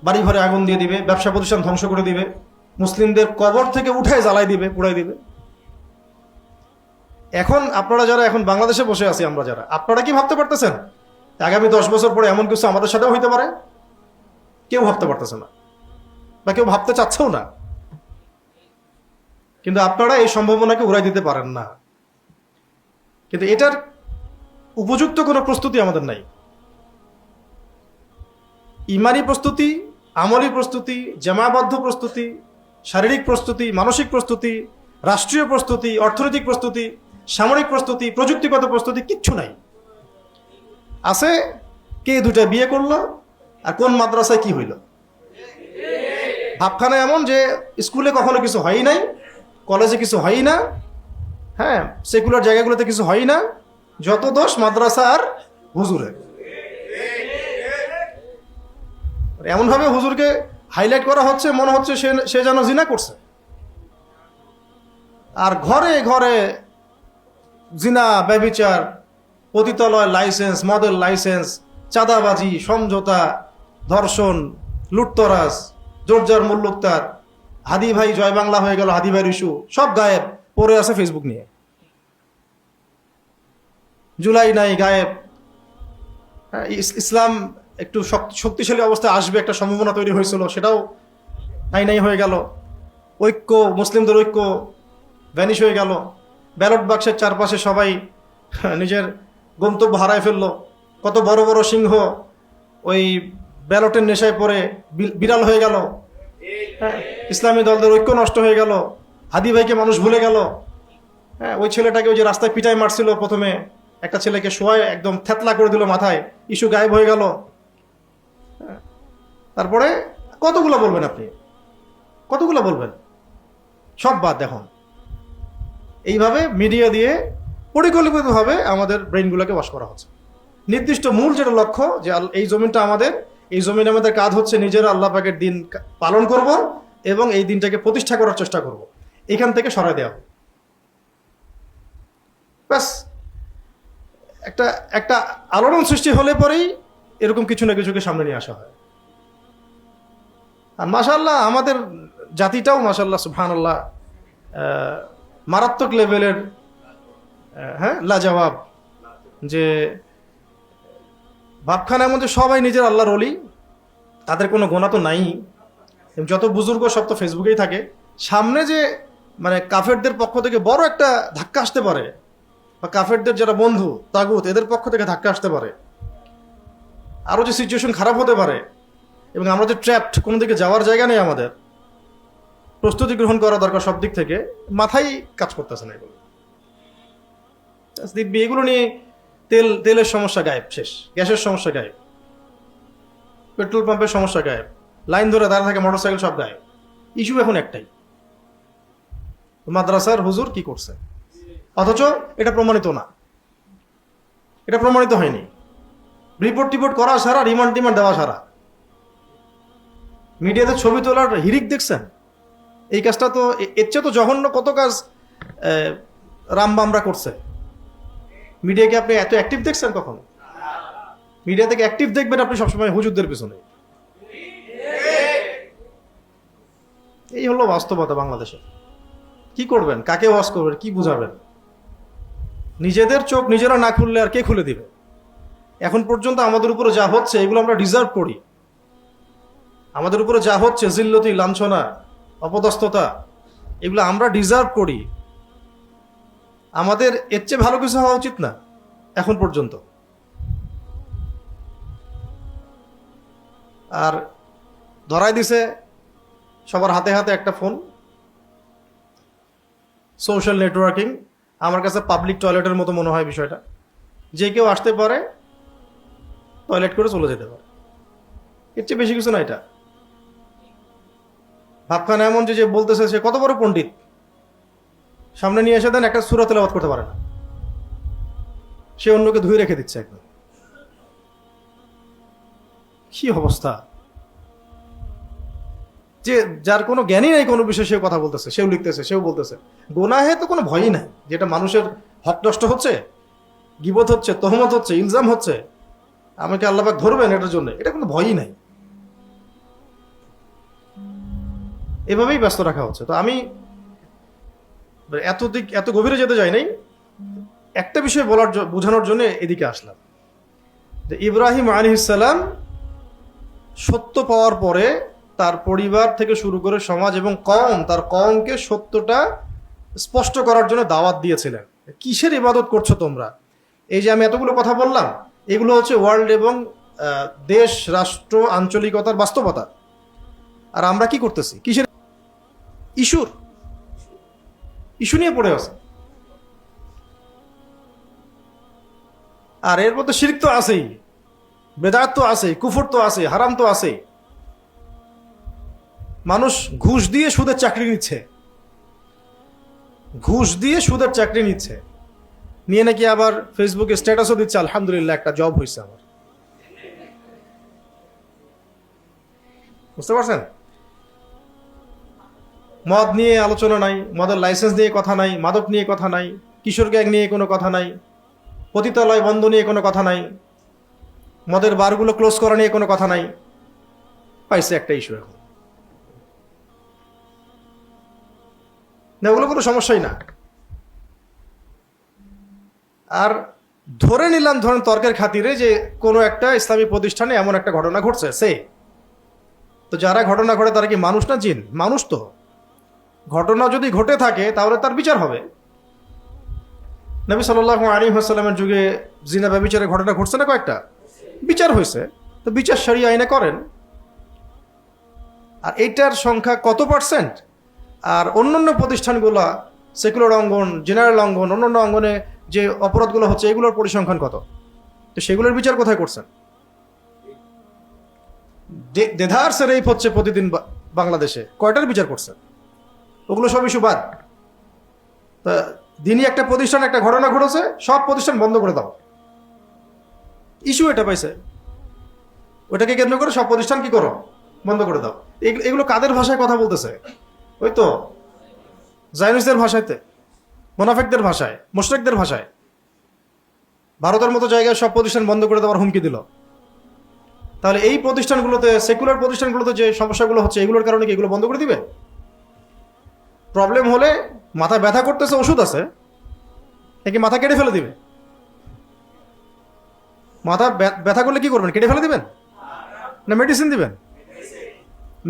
Speaker 1: বাড়ি ঘরে আগুন দিয়ে দিবে, ব্যবসা প্রতিষ্ঠান ধ্বংস করে দিবে, মুসলিমদের কবর থেকে উঠায় জ্বালাই দিবে, পুড়াই দিবে। এখন আপনারা যারা এখন বাংলাদেশে বসে আছি, আমরা যারা, আপনারা কি ভাবতে পারতেছেন আগামী 10 বছর পরে এমন কিছু আমাদের সাথেও হইতে পারে? কেউ ভাবতে পারতেছে না, বা কেউ ভাবতে চাচ্ছেও না। কিন্তু আপনারা এই সম্ভাবনাকে উড়াই দিতে পারেন না। কিন্তু এটার উপযুক্ত কোনো প্রস্তুতি আমাদের নাই। ইমানি প্রস্তুতি, আমলি প্রস্তুতি, জামাবদ্ধ প্রস্তুতি, শারীরিক প্রস্তুতি, মানসিক প্রস্তুতি, রাষ্ট্রীয় প্রস্তুতি, অর্থনৈতিক প্রস্তুতি, সামরিক প্রস্তুতি, প্রযুক্তিগত প্রস্তুতি কিচ্ছু নাই। আছে কে দুটা বিয়ে করলো আর কোন মাদ্রাসায় কি হইল। ভাবখানা এমন যে স্কুলে কখনো কিছু হয়ই নাই, কলেজে কিছু হয়ই না, হ্যাঁ, সেকুলার জায়গাগুলোতে কিছু হয়ই না, যত দোষ মাদ্রাসা আর হুজুরের। এমনভাবে হুজুরকে হাইলাইট করা হচ্ছে, মনে হচ্ছে সে যেন জিনা করছে। আর ঘরে ঘরে জিনা, ব্যভিচার, পতিতালয় লাইসেন্স, মদের লাইসেন্স, চাঁদাবাজি, সমঝোতা, ধর্ষণ, লুটতরাজ, জোরজার মুল্লুকতার, হাদি ভাই জয় বাংলা হয়ে গেল, হাদি ভাইয়ের ইস্যু সব গায়েব, পড়ে আছে ফেসবুক নিয়ে। জুলাই নাই, গায়েব। ইসলাম একটু শক্তিশালী অবস্থায় আসবে একটা সম্ভাবনা তৈরি হয়েছিল, সেটাও নাই হয়ে গেল। ঐক্য, মুসলিমদের ঐক্য ভ্যানিশ হয়ে গেল। ব্যালট বাক্সের চারপাশে সবাই নিজের গন্তব্য হারায় ফেললো। কত বড় বড় সিংহ ওই ব্যালটের নেশায় পড়ে বিড়াল হয়ে গেল। হ্যাঁ, ইসলামী দলদের ঐক্য নষ্ট হয়ে গেল। হাদি ভাইকে মানুষ ভুলে গেল। হ্যাঁ, ওই ছেলেটাকে ওই যে রাস্তায় পিটাই মারছিল প্রথমে, একটা ছেলেকে শোয়ায় একদম থেতলা করে দিল মাথায়, ইস্যু গায়েব হয়ে গেল। তারপরে কতগুলো বলবেন আপনি, কতগুলো বলবেন? সব বাদ। এখন এইভাবে মিডিয়া দিয়ে পরিকল্পিতভাবে আমাদের ব্রেইনগুলোকে ওয়াশ করা হচ্ছে। নির্দিষ্ট মূল যেটা লক্ষ্য, যে এই জমিনটা আমাদের, এই জমিনে আমাদের কাজ হচ্ছে নিজেরা আল্লাহ পাকের দিন পালন করব এবং এই দিনটাকে প্রতিষ্ঠা করার চেষ্টা করব, এখান থেকে সরাই দেওয়া হবে। ব্যাস, একটা আলোড়ন সৃষ্টি হলে পরেই এরকম কিছু না কিছুকে সামনে নিয়ে আসা হয়। আর মাশাআল্লাহ আমাদের জাতিটাও মাশাআল্লাহ সুবহানাল্লাহ মারাত্মক লেভেলের, হ্যাঁ, লাজবাব। যে ভাবখানার মধ্যে সবাই নিজের আল্লাহর ওলি, তাদের কোনো গোনা তো নাই। যত বুজুর্গ সব তো ফেসবুকেই থাকে। সামনে যে মানে কাফেরদের পক্ষ থেকে বড় একটা ধাক্কা আসতে পারে, বা কাফেরদের যারা বন্ধু তাগুত এদের পক্ষ থেকে ধাক্কা আসতে পারে, আরও যে সিচুয়েশন খারাপ হতে পারে, এবং আমরা যে ট্র্যাপড, কোনো দিকে যাওয়ার জায়গা নেই, আমাদের প্রস্তুতি গ্রহণ করা দরকার সব দিক থেকে, মাথায় কাজ করতেছে না এগুলো। দেখবি এগুলো নিয়ে তেলের সমস্যা গায়েব, শেষ। গ্যাসের সমস্যা গায়েব, পেট্রোল পাম্পের সমস্যা গায়েব, লাইন ধরে দাঁড়া থাকে মোটরসাইকেল সব গায়েব। ইস্যু এখন একটাই, মাদ্রাসার হুজুর কি করছে। অথচ এটা প্রমাণিত না, এটা প্রমাণিত হয়নি। রিপোর্ট করা ছাড়া, রিমান্ড দেওয়া ছাড়া। মিডিয়াতে ছবি তোলার হিরিক দেখছেন? এই কাজটা তো এর চেয়ে তো জঘন্য কত কাজ রামবামরা করছে। মিডিয়াকে আপনি এত অ্যাক্টিভ দেখছেন কখনো? মিডিয়া থেকে অ্যাক্টিভ দেখবেন আপনি সবসময় হুজুরদের পেছনে। এই হলো বাস্তবতা বাংলাদেশে। কি করবেন, কাকে ওয়াজ করবেন, কি বুঝাবেন? নিজেদের চোখ নিজেরা না খুললে আর কে খুলে দিবে? এখন পর্যন্ত আমাদের উপরে যা হচ্ছে এগুলো আমরা ডিজার্ভ করি। আমাদের উপরে যা হচ্ছে, জিল্লতি, লাঞ্ছনা, অপদস্থতা, এগুলো আমরা ডিজার্ভ করি। আমাদের এর চেয়ে ভালো কিছু হওয়া উচিত না এখন পর্যন্ত। আর ধরাই দিছে সবার হাতে হাতে একটা ফোন, সোশ্যাল নেটওয়ার্কিং। আমার কাছে পাবলিক টয়লেটের মতো মনে হয় বিষয়টা। যে কেউ আসতে পারে, টয়লেট করে চলে যেতে পারে, এর চেয়ে বেশি কিছু না এটা। ভাবখানা এমন যে বলতেছে সে কত বড় পণ্ডিত, সামনে নিয়ে এসে দেন একটা সূরা তেলাওয়াত করতে পারে না, সে অন্যকে ধুয়ে রেখে দিচ্ছে একদম। কি অবস্থা! যে যার কোনো জ্ঞানই নাই কোনো বিষয়ে, সেও কথা বলতেছে, সেও লিখতেছে, সেও বলতেছে। গোনাহে তো কোনো ভয়ই নাই, যেটা মানুষের হক নষ্ট হচ্ছে, গীবত হচ্ছে, তহমত হচ্ছে, ইলজাম হচ্ছে, আমাকে আল্লাহ পাক ধরবেন এটার জন্য, এটা কোনো ভয়ই নাই। এভাবেই ব্যস্ত রাখা হচ্ছে। তো আমি এত গভীরে যেতে যাই নাই, একটা বিষয় বোঝানোর জন্য এদিকে আসলাম। যে ইব্রাহিম আলাইহিস সালাম সত্য পাওয়ার পরে তার পরিবার থেকে শুরু করে সমাজ এবং তার কওমকে সত্যটা স্পষ্ট করার জন্য দাওয়াত দিয়েছিলেন। কিসের ইবাদত করছো তোমরা? এই যে আমি এতগুলো কথা বললাম, এগুলো হচ্ছে ওয়ার্ল্ড এবং দেশ, রাষ্ট্র, আঞ্চলিকতার বাস্তবতা। আর আমরা কি করতেছি? কিসের ইস্যু নিয়ে পড়ে আছে। আর এর মধ্যে শিরক তো আছেই, বেদাত তো আছেই, কুফর তো আছে, হারাম তো আছে। মানুষ ঘুষ দিয়ে সুদের চাকরি নিচ্ছে, নিয়ে নাকি আবার ফেসবুকে স্ট্যাটাসও দিচ্ছে, আলহামদুলিল্লাহ একটা জব হয়েছে আমার। বুঝতে পারছেন? মদ নিয়ে আলোচনা নাই, মদের লাইসেন্স নিয়ে কথা নাই, মাদক নিয়ে কথা নাই, কিশোর গ্যাং নিয়ে কোনো কথা নাই, পতিতালয় বন্ধ নিয়ে কোনো কথা নাই, মদের বারগুলো ক্লোজ করা নিয়ে কোনো কথা নাই। পাইছে একটা ইস্যু এখন না, ওগুলো কোনো সমস্যাই না। আর ধরেন তর্কের খাতিরে যে কোনো একটা ইসলামী প্রতিষ্ঠানে এমন একটা ঘটনা ঘটছে, তো যারা ঘটনা ঘটে তারা কি মানুষ না জিন? মানুষ। তো ঘটনা যদি ঘটে থাকে তাহলে তার বিচার হবে। নবী সাল্লাল্লাহু আলাইহি ওয়াসাল্লামের যুগে জিনা ব্যভিচারের ঘটনা ঘটছে না, কয়েকটা বিচার হয়েছে, তো বিচার শরিয়া আইনে করেন। আর এইটার সংখ্যা কত %? আর অন্যান্য প্রতিষ্ঠানগুলো, সেকুলার অঙ্গন, জেনারেল অঙ্গন, অন্যান্য অঙ্গনে যে অপরাধগুলো হচ্ছে, এগুলোর পরিসংখ্যান কত? তো সেগুলোর বিচার কোথায় করছেন? দেধারসে রেপ হচ্ছে প্রতিদিন বাংলাদেশে, কয়টার বিচার করছেন? ওগুলো সব ইস্যু বাদ। তা দিনই একটা প্রতিষ্ঠান একটা ঘটনা ঘটেছে, সব প্রতিষ্ঠান বন্ধ করে দাও, ইস্যু এটা পাইছে, ওটাকে কেন্দ্র করে সব প্রতিষ্ঠান কি করো? বন্ধ করে দাও। এগুলো কাদের ভাষায় কথা বলতেছে? ওই তো জায়নিস্টদের ভাষাতে, মোনাফেকদের ভাষায়, মুশরিকদের ভাষায়। ভারতের মতো জায়গায় সব প্রতিষ্ঠান বন্ধ করে দেওয়ার হুমকি দিল। তাহলে এই প্রতিষ্ঠানগুলোতে, সেকুলার প্রতিষ্ঠানগুলোতে যে সমস্যাগুলো হচ্ছে, এগুলোর কারণে কি এগুলো বন্ধ করে দিবে? প্রবলেম হলে মাথা ব্যথা করতেছে, ওষুধ আছে, নাকি মাথা কেটে ফেলে দিবে? মাথা ব্যথা করলে কি করবেন? কেটে ফেলে দিবেন না মেডিসিন দিবেন?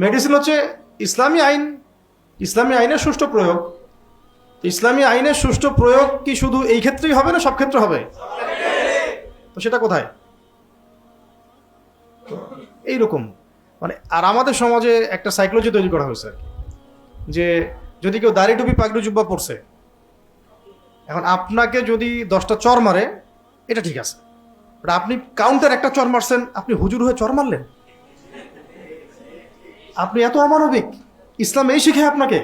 Speaker 1: মেডিসিন হচ্ছে ইসলামী আইন, ইসলামী আইনের সুষ্ঠু প্রয়োগ। ইসলামী আইনের সুষ্ঠু প্রয়োগ কি শুধু এই ক্ষেত্রেই হবে না সব ক্ষেত্রে হবে? তো সেটা কোথায়? এইরকম মানে। আর আমাদের সমাজে একটা সাইকোলজি তৈরি করা হয়েছে যে যদি কেউ দাড়ি টুপি পাগড়ি জুব্বা পড়ছে, এখন আপনাকে যদি 10টা চর মারে এটা ঠিক আছে, আপনি কাউন্টার একটা চর মারছেন, আপনি হুজুর হয়ে চর মারলেন, আপনি এত অমানবিক। ইসলাম এই শিখে আপনাকে?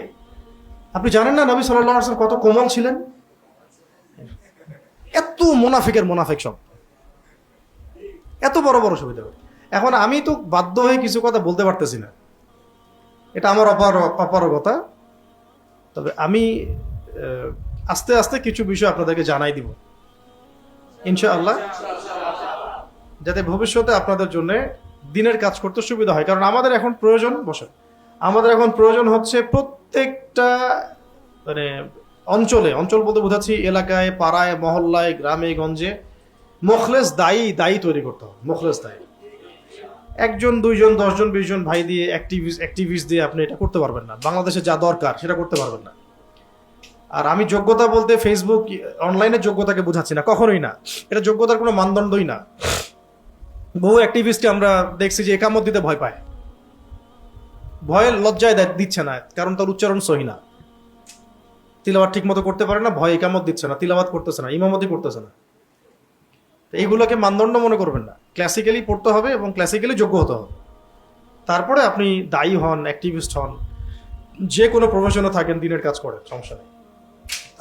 Speaker 1: আপনি জানেন না নবী সাল্লাল্লাহু আলাইহি ওয়াসাল্লাম কত কোমল ছিলেন? এত মুনাফিক সব, এত বড় বড় সুবিধা। এখন আমি তো বাধ্য হয়ে কিছু কথা বলতে পারতেছি না, এটা আমার অপারগতা। তবে আমি আস্তে আস্তে কিছু বিষয় আপনাদেরকে জানাই দিব ইনশাআল্লাহ, যাতে ভবিষ্যতে আপনাদের জন্য দিনের কাজ করতে সুবিধা হয়। কারণ আমাদের এখন প্রয়োজন হচ্ছে প্রত্যেকটা মানে অঞ্চল বলতে বোঝাচ্ছি এলাকায়, পাড়ায়, মহল্লায়, গ্রামে গঞ্জে মুখলেস দায়ী তৈরি করতে হবে। মুখলেস দায়ী একজন, দুইজন, 10 জন, 20 জন ভাই দিয়ে অ্যাক্টিভিস্ট দিয়ে আপনি এটা করতে পারবেন না। বাংলাদেশে যা দরকার সেটা করতে পারবেন না। আর আমি যোগ্যতা বলতে ফেসবুক অনলাইনে যোগ্যতাকে বোঝাচ্ছি না, কখনোই না। এটা যোগ্যতার কোনো মানদণ্ডই না। বহু অ্যাক্টিভিস্টকে আমরা দেখছি যে একামত দিতে ভয় পায়, ভয়ে লজ্জায় দিচ্ছে না, কারণ তার উচ্চারণ সহি না, তিলাওয়াত ঠিক মতো করতে পারে না, ভয় একামত দিচ্ছে না, তিলাওয়াত করতেছে না, ইমামতি করতেছে না। এইগুলোকে মানদণ্ড মনে করবেন না। ক্লাসিক্যালি পড়তে হবে এবং ক্লাসিক্যালি যোগ্য হতে হবে। তারপরে আপনি দায়ী হন, অ্যাক্টিভিস্ট হন, যে কোনো প্রফেশনে থাকেন, দিনের কাজ করেন, সমস্যা নেই।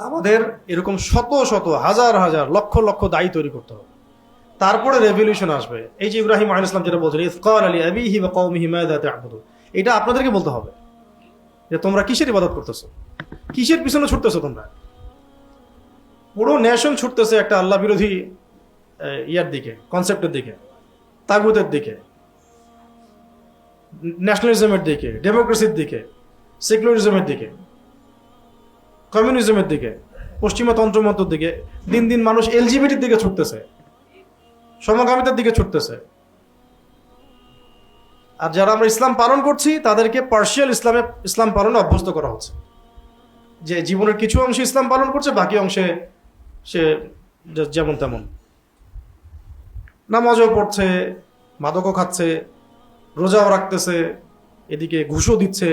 Speaker 1: আমাদের এরকম শত শত, হাজার হাজার, লক্ষ লক্ষ দায়ী তৈরি করতে হবে, তারপরে রেভলিউশন আসবে। এই যে ইব্রাহিম আলাইহিস সালাম যেটা বলছেন, ইফকাল আলী আবিহি ওয়া কওমিহি মাযা তা'বুদুন, এটা আপনাদেরকে বলতে হবে যে তোমরা কিসের ইবাদত করতেছো, কিসের পিছনে ছুটতেছো তোমরা। পুরো নেশন ছুটতেছে একটা আল্লাহ বিরোধী ইয়ার দিকে, কনসেপ্টের দিকে, তাগুতের দিকে, ন্যাশনালিজমের দিকে, ডেমোক্রেসির দিকে, সেকুলারিজমের দিকে, কমিউনিজমের দিকে, পশ্চিমা তন্ত্রমন্ত্রের দিকে। দিন দিন মানুষ এলজিবিটির দিকে ছুটতেছে, সমকামিতার দিকে ছুটতেছে। আর যারা আমরা ইসলাম পালন করছি তাদেরকে পার্শিয়াল ইসলাম পালনে অভ্যস্ত করা হচ্ছে, যে জীবনের কিছু অংশে ইসলাম পালন করছে, বাকি অংশে সে যেমন তেমন, নামাজও পড়ছে, মাদকও খাচ্ছে, রোজাও রাখতেছে, এদিকে ঘুষও দিচ্ছে,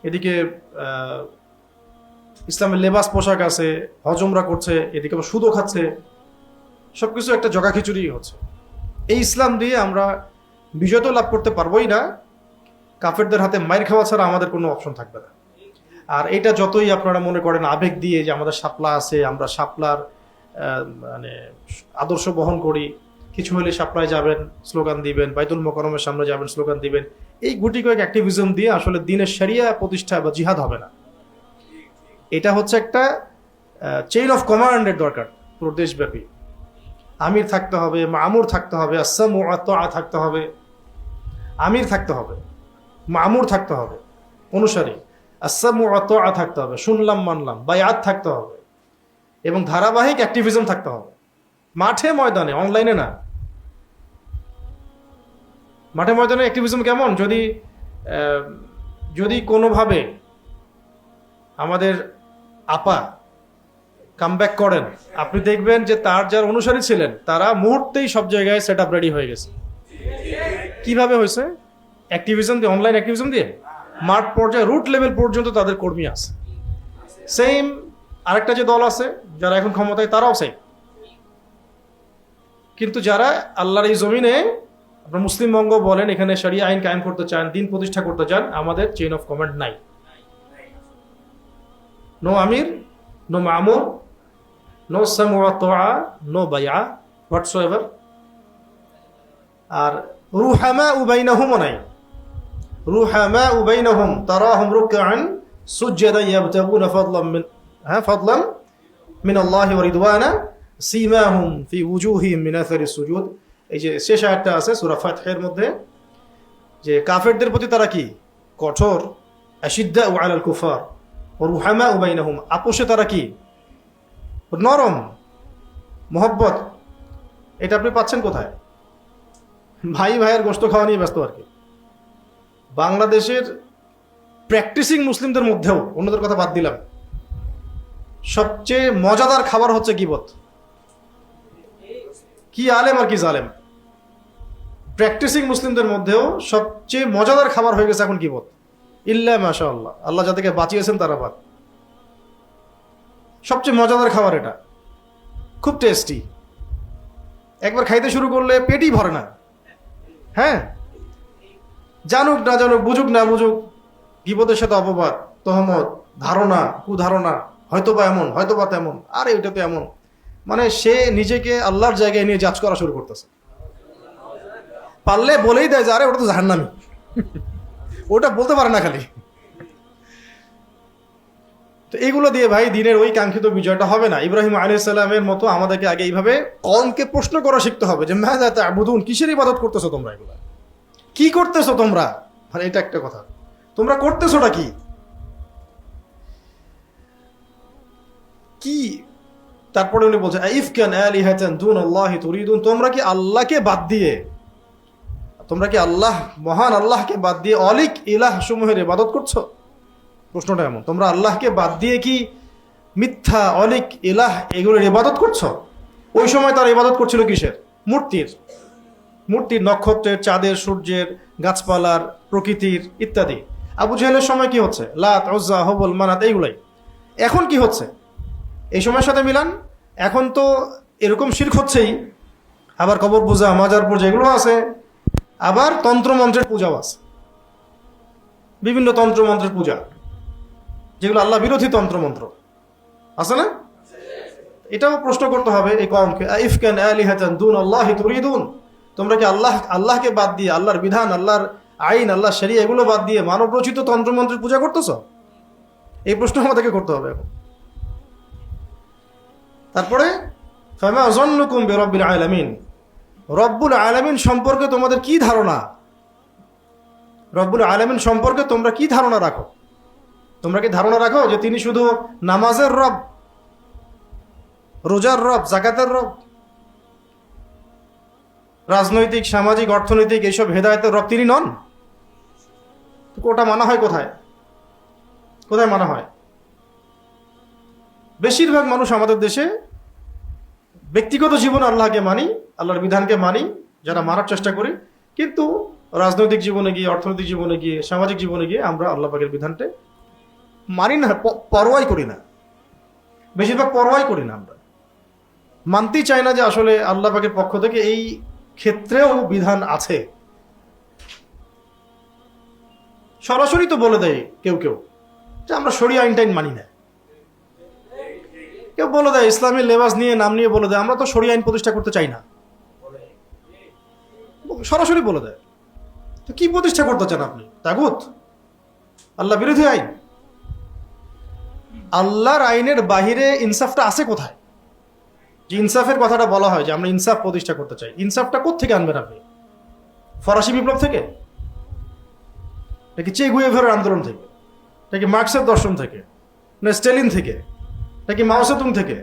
Speaker 1: এদিকে ইসলামের লেবাস পোশাক আছে, হজমরা করছে, এদিকে আবার সুদও খাচ্ছে। সবকিছু একটা জগা খিচুড়ি হচ্ছে। এই ইসলাম দিয়ে আমরা বিজয় তো লাভ করতে পারবোই না, কাফেরদের হাতে মাইর খাওয়া ছাড়া আমাদের কোনো অপশন থাকবে না। আর এটা যতই আপনারা মনে করেন আবেগ দিয়ে যে আমাদের শাপলা আছে, আমরা শাপলার মানে আদর্শ বহন করি, কিছু হলে শাপলায় যাবেন, স্লোগান দিবেন, বাইতুল মোকাররমের সামনে যাবেন, স্লোগান দিবেন, এই গুটি কয়েক অ্যাক্টিভিজম দিয়ে আসলে দিনের শরিয়া প্রতিষ্ঠা বা জিহাদ হবে না। এটা হচ্ছে একটা চেইন অফ কমান্ডের দরকার পুরো দেশব্যাপী। আমির থাকতে হবে, মামুর থাকতে হবে, আসসামু ওয়া তাআ থাকতে হবে, আমির থাকতে হবে, মামুর থাকতে হবে, অনুসারী, আসসামু ওয়া তাআ থাকতে হবে, শুনলাম মানলাম, বায়াত থাকতে হবে, এবং ধারাবাহিক অ্যাক্টিভিজম থাকতে হবে, মাঠে ময়দানে, অনলাইনে না। মাঠে ময়দানে অ্যাক্টিভিজম কেমন? যদি কোনোভাবে আমাদের আপা কামব্যাক করেন, আপনি দেখবেন যে তার যারা অনুসারী ছিলেন তারা মুহূর্তেই সব জায়গায় সেট আপ রেডি হয়ে গেছে। কিভাবে হয়েছে? অ্যাক্টিভিজম দিয়ে, অনলাইন অ্যাক্টিভিজম দিয়ে। মাঠ পর্যায়ে, রুট লেভেল পর্যন্ত তাদের কর্মী আছে। সেম আরেকটা যে দল আছে যারা এখন ক্ষমতায়, তারাও সেম। কিন্তু যারা আল্লাহর এই জমিনে, আপনার মুসলিম বঙ্গ বলেন, এখানে শরিয়া আইন কায়েম করতে চান, দিন প্রতিষ্ঠা করতে চান, আমাদের চেইন অফ কমান্ড নাই। নো আমির, নো মামুর, নো সামু ওয়া তাআ, নো বাইআ হোয়াটসোএভার। আর রুহামাউ বাইনাহুম নাই। রুহামাউ বাইনাহুম তারাহুম রুকআন সুজদান ইয়াবতাগুনা ফাদলান মিন আল্লাহি ওয়া রিদওয়ানা সীমাহুম ফি উজুহিহিম মিন আসারিস সুজুদ। এই যে শেষ আয়াতটা আছে সূরা ফাতহের মধ্যে, যে কাফেরদের প্রতি তারা কি কঠোর, আশিদ্দাউ আলাল কুফার ওয়া রুহামাউ বাইনাহুম, আপোষে তারা কি নরম, মোহব্বত। এটা আপনি পাচ্ছেন কোথায়? ভাই ভাইয়ের গোশত খাওয়া নিয়ে ব্যস্ত আর কি। বাংলাদেশের প্র্যাকটিসিং মুসলিমদের মধ্যেও, অন্যদের কথা বাদ দিলাম, সবচেয়ে মজাদার খাবার হচ্ছে গীবত। কি আলেম আর কি জালেম। প্র্যাকটিসিং মুসলিমদের মধ্যেও সবচেয়ে মজাদার খাবার হয়ে গেছে এখন গীবত। ইল্লা মাশাআল্লাহ, আল্লাহ যাদেরকে বাঁচিয়েছেন তারা বাদ। সবচেয়ে মজাদার খাবার এটা, খুব টেস্টি। একবার খাইতে শুরু করলে পেটই ভরে না। হ্যাঁ, জানুক না জানুক, বুঝুক না বুঝুক, গীবতের সাথে অপবাদ, তহমত, ধারণা, কুধারণা, হয়তোবা এমন, হয়তোবা তেমন, আরে ওইটা তো এমন, মানে সে নিজেকে আল্লাহর জায়গায় নিয়ে জাজ করা শুরু করতেছে। পারলে বলেই দেয় যে আরে ওটা তো জাহান্নামী। ওটা বলতে পারে না খালি। তো এগুলো দিয়ে ভাই দিনের ওই কাঙ্ক্ষিত বিজয়টা হবে না। ইব্রাহিম আলাইহিস সালামের মতো আমাদেরকে আগে এইভাবে কওমকে প্রশ্ন করা শিখতে হবে যে মাযা তা'বুদুন, কিসের ইবাদত করতেছো তোমরা, এগুলা কি করতেছো তোমরা। মানে এটা একটা কথা, তোমরা করতেছোটা কি? কি তারপরে উনি বলছেন ইফকান আলিহাতান দুনাল্লাহি তুরিদুন, তোমরা কি আল্লাহকে বাদ দিয়ে তোমরা কি আল্লাহ, মহান আল্লাহকে বাদ দিয়ে অলিক ইলাহ সমূহের ইবাদত করছো? প্রশ্নটা এমন, তোমরা আল্লাহকে বাদ দিয়ে কি মিথ্যা অলিক ইলাহ এগুলোর ইবাদত করছো? ওই সময় তারা ইবাদত করছিল কিসের? মূর্তির। মূর্তির, নক্ষত্রের, চাঁদের, সূর্যের, গাছপালার, প্রকৃতির ইত্যাদি। আবু জাহেলের সময় কি হচ্ছে? লাত, উজ্জা, হবল, মানাত, এইগুলাই। এখন কি হচ্ছে এই সময়ের সাথে মিলান? এখন তো এরকম শিরক হচ্ছেই, আবার কবর পূজা, মাজার পূজা এগুলো আছে, আবার তন্ত্রমন্ত্রের পূজাও আছে, বিভিন্ন তন্ত্রমন্ত্রের পূজা, যেগুলো আল্লাহ বিরোধী তন্ত্রমন্ত্র আছে না? এটাও প্রশ্ন করতে হবে এই কওমকে, আইফকান আলিহাতান দুনাল্লাহি তুরিদুন, তোমরা কি আল্লাহকে বাদ দিয়ে, আল্লাহর বিধান, আল্লাহর আইন, আল্লাহর শরিয়া এগুলো বাদ দিয়ে মানব রচিত তন্ত্রমন্ত্রের পূজা করতেছ? এই প্রশ্ন আমাদেরকে করতে হবে এখন। তারপরে ফামা যান্নুকুম বিরাব্বিল আলামিন, রব্বুল আলামিন সম্পর্কে তোমাদের কি ধারণা? রব্বুল আলামিন সম্পর্কে তোমরা কি ধারণা রাখো? তোমরা কি ধারণা রাখো যে তিনি শুধু নামাজের রব, রোজার রব, যাকাতের রব, রাজনৈতিক, সামাজিক, অর্থনৈতিক এইসব হেদায়েতের রব তিনি নন? ওটা মানা হয় কোথায়? কোথায় মানা হয়? বেশিরভাগ মানুষ আমাদের দেশে ব্যক্তিগত জীবনে আল্লাহকে মানি, আল্লাহর বিধানকে মানি, যারা মানার চেষ্টা করি, কিন্তু রাজনৈতিক জীবনে গিয়ে, অর্থনৈতিক জীবনে গিয়ে, সামাজিক জীবনে গিয়ে আমরা আল্লাহ পাকের বিধানটা মানি না, পরোয়াই করি না। বেশিরভাগ পরোয়াই করি না, আমরা মানতেই চাই না যে আসলে আল্লাহ পাকের পক্ষ থেকে এই ক্ষেত্রেও বিধান আছে। সরাসরি তো বলে দেয় কেউ কেউ যে আমরা শরিয়া আইন টাইন মানি না। কেউ বলে দেয়, ইসলামী লেবাস নিয়ে, নাম নিয়ে বলে দেয় আমরা তো শরিয়া আইন প্রতিষ্ঠা করতে চাই না, সরাসরি বলে দেয়। তো কি প্রতিষ্ঠা করতে চান আপনি? তাগুত, আল্লাহ বিরোধী আইন? আল্লাহর আইনের বাহিরে ইনসাফটা আছে কোথায়? যে ইনসাফের কথাটা বলা হয় যে আমরা ইনসাফ প্রতিষ্ঠা করতে চাই, ইনসাফটা কোত্থেকে আনবেন আপনি? ফরাসি বিপ্লব থেকে? নাকি চে গুয়েভারের আন্দোলন থেকে? নাকি মার্কসের দর্শন থেকে? না স্টেলিন থেকে? নাকি মাও সেতুং থেকে?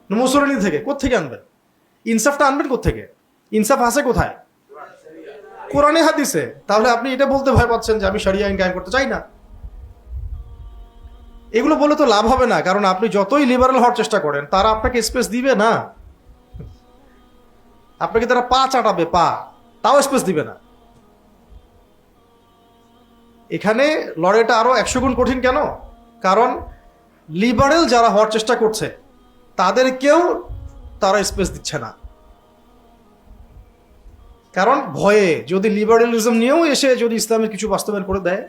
Speaker 1: না মুসোলিনি থেকে? কোত্থেকে আনবেন ইনসাফটা? আনবেন কোত্থেকে? ইনসাফ আছে কোথায়? কোরআনে হাদিসে। তাহলে আপনি এটা বলতে ভয় পাচ্ছেন যে আমি শরিয়া আইন কায়েম করতে চাই না। এগুলো বলে তো লাভ হবে না, কারণ আপনি যতই লিবারাল হওয়ার চেষ্টা করেন তারা আপনাকে স্পেস দিবে না। আপনাকে তারা পা চাটাবে, পা, তাও স্পেস দিবে না। এখানে লড়াইটা আরো 100 গুণ কঠিন। কেন? কারণ লিবারেল যারা হওয়ার চেষ্টা করছে তাদেরকেও তারা স্পেস দিচ্ছে না। কারণ ভয়ে, যদি লিবারেলিজম নিয়েও এসে যদি ইসলামের কিছু বাস্তবায়ন করে দেয়,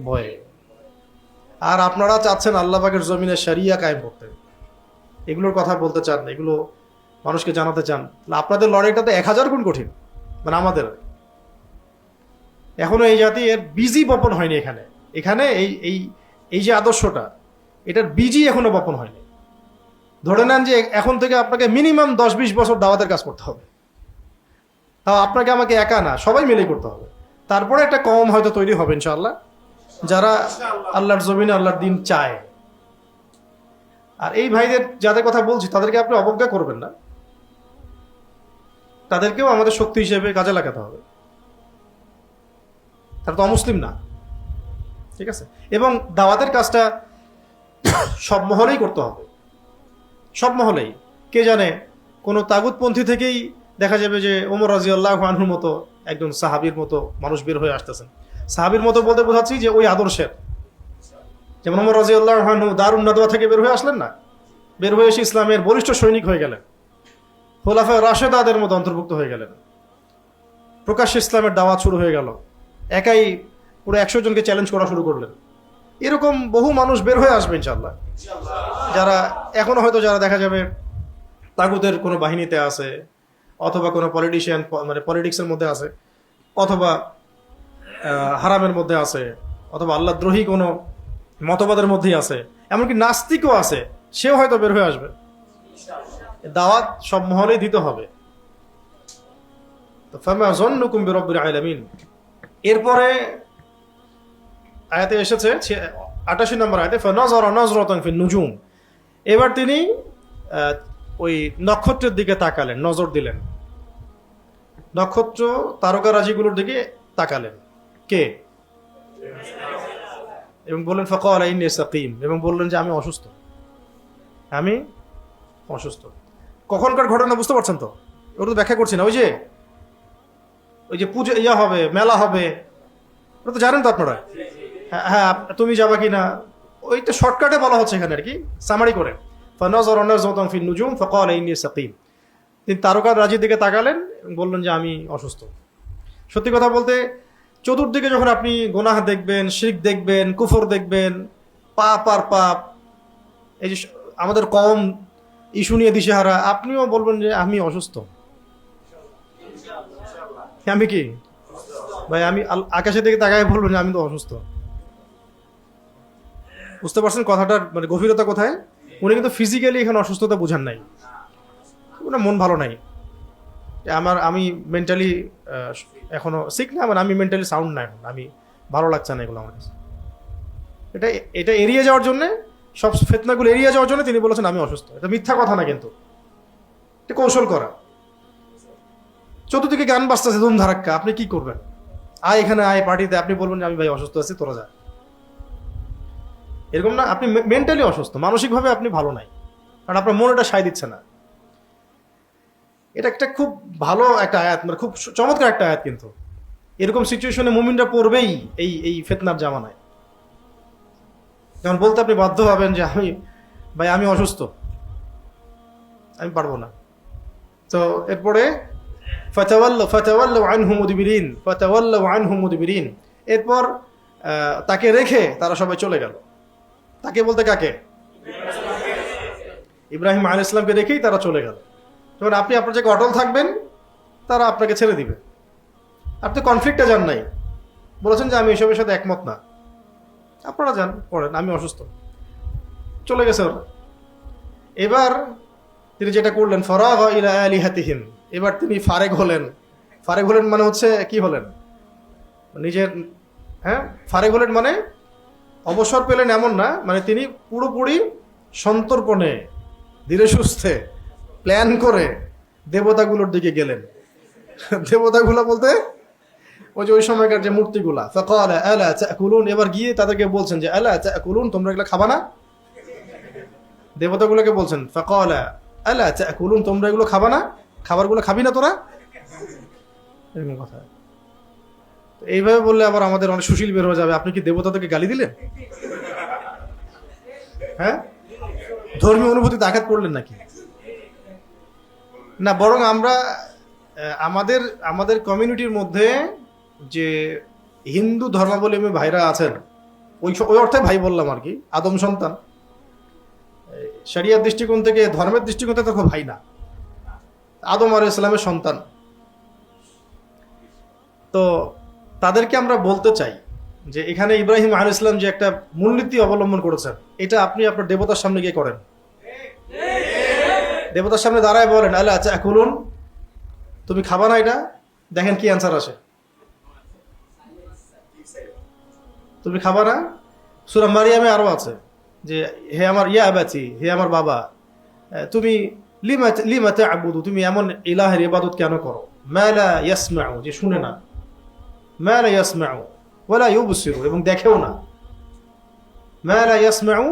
Speaker 1: ভয়ে। আর আপনারা চাচ্ছেন আল্লাহ পাকের জমিনে শরিয়া কায়েম করতে, এগুলোর কথা বলতে চান, এগুলো মানুষকে জানাতে চান। আপনাদের লড়াইটা তো 1000 গুণ কঠিন। মানে আমাদের এখনো এই জাতি এর বীজই বপন হয়নি। এখানে এই যে আদর্শটা, এটার বীজই এখনো বপন হয়নি। ধরে নেন যে এখন থেকে আপনাকে মিনিমাম 10-20 বছর দাওয়াতের কাজ করতে হবে। তাও আপনাকে, আমাকে একা না, সবাই মিলে করতে হবে। তারপরে একটা কওম হয়তো তৈরি হবে ইনশাআল্লাহ, যারা আল্লাহর জমিনে আল্লাহর দিন চায়। আর এই ভাইদের যাদের কথা বলছি তাদেরকে আপনি অবজ্ঞা করবেন না, তাদেরকেও আমাদের শক্তি হিসেবে কাজে লাগাতে হবে। তারা তো অমুসলিম না, ঠিক আছে? এবং দাওয়াতের কাজটা সব মহলেই করতে হবে, সব মহলেই। কে জানে কোনো তাগুতপন্থী থেকেই দেখা যাবে যে ওমর রাদিয়াল্লাহু আনহুর মতো একজন সাহাবীর মতো মানুষ বের হয়ে আসতেছেন। সাহাবীর মতো বলতে বোঝাচ্ছি যে ওই আদর্শের, যেমন ওমর রাদিয়াল্লাহু আনহু দারুন নাদওয়া থেকে বের হয়ে আসলেন না, বের হয়ে এসে ইসলামের বলিষ্ঠ সৈনিক হয়ে গেলেন, খোলাফায়ে রাশেদাদের মতো অন্তর্ভুক্ত হয়ে গেলেন, প্রকাশ্যে ইসলামের দাওয়াত শুরু হয়ে গেল, একাই পুরো 100 জনকে চ্যালেঞ্জ করা শুরু করলেন। এরকম বহু মানুষ বের হয়ে আসবে ইনশাআল্লাহ, যারা এখনো হয়তো যারা দেখা যাবে তাগুতের কোনো বাহিনীতে আছে, অথবা কোনো পলিটিশিয়ান, মানে পলিটিক্সের মধ্যে আছে, অথবা হারামের মধ্যে আছে, অথবা আল্লাহদ্রোহী কোনো মতবাদের মধ্যেই আছে, এমনকি নাস্তিকও আছে, সেও হয়তো বের হয়ে আসবে। দাওয়াত সব মহলেই দিতে হবে। তো ফামা যান্নুকুম বিরাব্বিল আলামিন। এরপরে আয়াতে এসেছে 88 নম্বর আয়াতে, ফানাযারা নাযরাতান ফিন নুজুম। এবার তিনি ওই নক্ষত্রের দিকে তাকালেন, নজর দিলেন। নক্ষত্র তারকারাজিগুলোর দিকে তাকালেন কে, এবং বললেন ফাকালা ইন্নী সাকিম, এবং বললেন যে আমি অসুস্থ, আমি অসুস্থ। কখনকার ঘটনা বুঝতে পারছেন তো? ওটা তো ব্যাখ্যা করছি না। ওই যে পুজো হবে, মেলা হবে, ওটা তো জানেন তো আপনারা। হ্যাঁ হ্যাঁ, তুমি যাবা কিনা, ওইটা শর্টকাটে বলা হচ্ছে এখানে আর কি, সামারি করে। ফানাযারা নাযরাতান ফিন নুজুম ফাকালা ইন্নী সাকিম। তিনি তারকার রাজির দিকে তাকালেন এবং বললেন যে আমি অসুস্থ। সত্যি কথা বলতে চতুর্দিকে যখন আপনি গুনাহ দেখবেন, শিরক দেখবেন, কুফর দেখবেন, পাপ আর পাপ, এই যে আমাদের কওম ইস্যু নিয়ে দিশেহারা, আপনিও বলবেন যে আমি অসুস্থ। আমি কি ভাই, আমি আকাশের দিকে তাকায় বলবেন যে আমি তো অসুস্থ। বুঝতে পারছেন কথাটার মানে গভীরতা কোথায়? উনি কিন্তু ফিজিক্যালি এখানে অসুস্থতা বুঝান নাই, ওনার মন ভালো নাই, আমি মেন্টালি এখনো সিক না, মানে আমি মেন্টালি সাউন্ড না, এখন আমি ভালো লাগছে না এগুলো আমার কাছে। এটা এড়িয়ে যাওয়ার জন্য, সব ফিতনাগুলো এড়িয়ে যাওয়ার জন্য তিনি বলেছেন আমি অসুস্থ। এটা মিথ্যা কথা না, কিন্তু এটা কৌশল করা। চতুর্দিকে গান বাজতেছে ধুম ধারাক্কা, আপনি কি করবেন? আয় এখানে, আয় পার্টিতে, আপনি বলবেন যে আমি ভাই অসুস্থ আছি, তোরা যা। এরকম না, আপনি মেন্টালি অসুস্থ, মানসিকভাবে আপনি ভালো নাই, কারণ আপনার মন এটা সায় দিচ্ছে না। এটা একটা খুব ভালো একটা আয়াত, মানে খুব চমৎকার একটা আয়াত। কিন্তু এরকম সিচুয়েশনে মুমিনরা পড়বেই এই ফিতনার জামানায়, যখন বলতে আপনি বাধ্য হবেন যে আমি অসুস্থ, আমি পারবো না। তো এরপরে ফাতাওয়াল্লাউ আনহু মুদবিরিন, ফাতাওয়াল্লাউ আনহু মুদবিরিন, এরপর তাকে রেখে তারা সবাই চলে গেল। তাকে বলতে কাকে? ইব্রাহিম আলাইহিস সালামকে রেখেই তারা চলে গেল। যখন আপনি আপনার জায়গায় অটল থাকবেন, তারা আপনাকে ছেড়ে দিবে। আপনি কনফ্লিক্টে যান নাই, বলেছেন যে আমি এসবের সাথে একমত না, আপনারা যান, পড়েন, আমি অসুস্থ, চলে গেছে ওরা। এবার তিনি যেটা করলেন, ফারাগা ইলা আলিহাতিহিম, এবার তিনি ফারেগ হলেন। ফারেগ হলেন মানে হচ্ছে কি হলেন? নিজের, হ্যাঁ, ফারেগ হলেন মানে অবসর পেলেন এমন না, মানে তিনি পুরোপুরি সন্তর্পণে ধীরে সুস্থে প্ল্যান করে দেবতাগুলোর দিকে গেলেন। দেবতাগুলো বলতে ওই সময়কার যে মূর্তিগুলা। ফাকালা আলা তাকুলুন, এবার গিয়ে তাদেরকে বলছেন যে আলা তাকুলুন, তোমরা এগুলো খাবা না? দেবতাগুলোকে বলছেন ফাকালা আলা তাকুলুন, তোমরা এগুলো খাবা না? খাবারগুলো খাবি না তোরা? এরকম কথা। এইভাবে বললে আবার আমাদের অনেক সুশীল বের হয়ে যাবে। আপনি কি দেবতাদেরকে গালি দিলেন? হ্যাঁ, ধর্মীয় অনুভূতিতে আঘাত করলেন নাকি? না, বরং আমরা আমাদের কমিউনিটির মধ্যে যে হিন্দু ধর্মাবলম্বী ভাইরা আছেন, ওই অর্থে ভাই বললাম আর কি, আদম সন্তান, শরিয়ার দৃষ্টিকোণ থেকে, ধর্মের দৃষ্টিকোণ থেকে তো ভাই না, আদম আলাইহিস সালামের সন্তান। তো তাদেরকে আমরা বলতে চাই যে এখানে ইব্রাহিম আলাইহিস সালাম যে একটা মূলনীতি অবলম্বন করেছেন, এটা আপনি আপনার দেবতার সামনে গিয়ে করেন। দেবতার সামনে দাঁড়ায় বলেন আলা তাকুলুন, তুমি খাবা না এটা? দেখেন কি অ্যান্সার আসে। তুমি খাবা না? সূরা মারিয়ামে আরো আছে যে হে আমার ইয়া আবাতি, হে আমার বাবা, তুমি লিমা তা'বুদু, তুমি এমন ইলাহের ইবাদত কেন করো? মা লা ইয়াসমাউ, যে শুনে না, মা লা ইয়াসমাউ ওয়ালা ইউবসিরু, এবং দেখেও না। মা লা ইয়াসমাউ,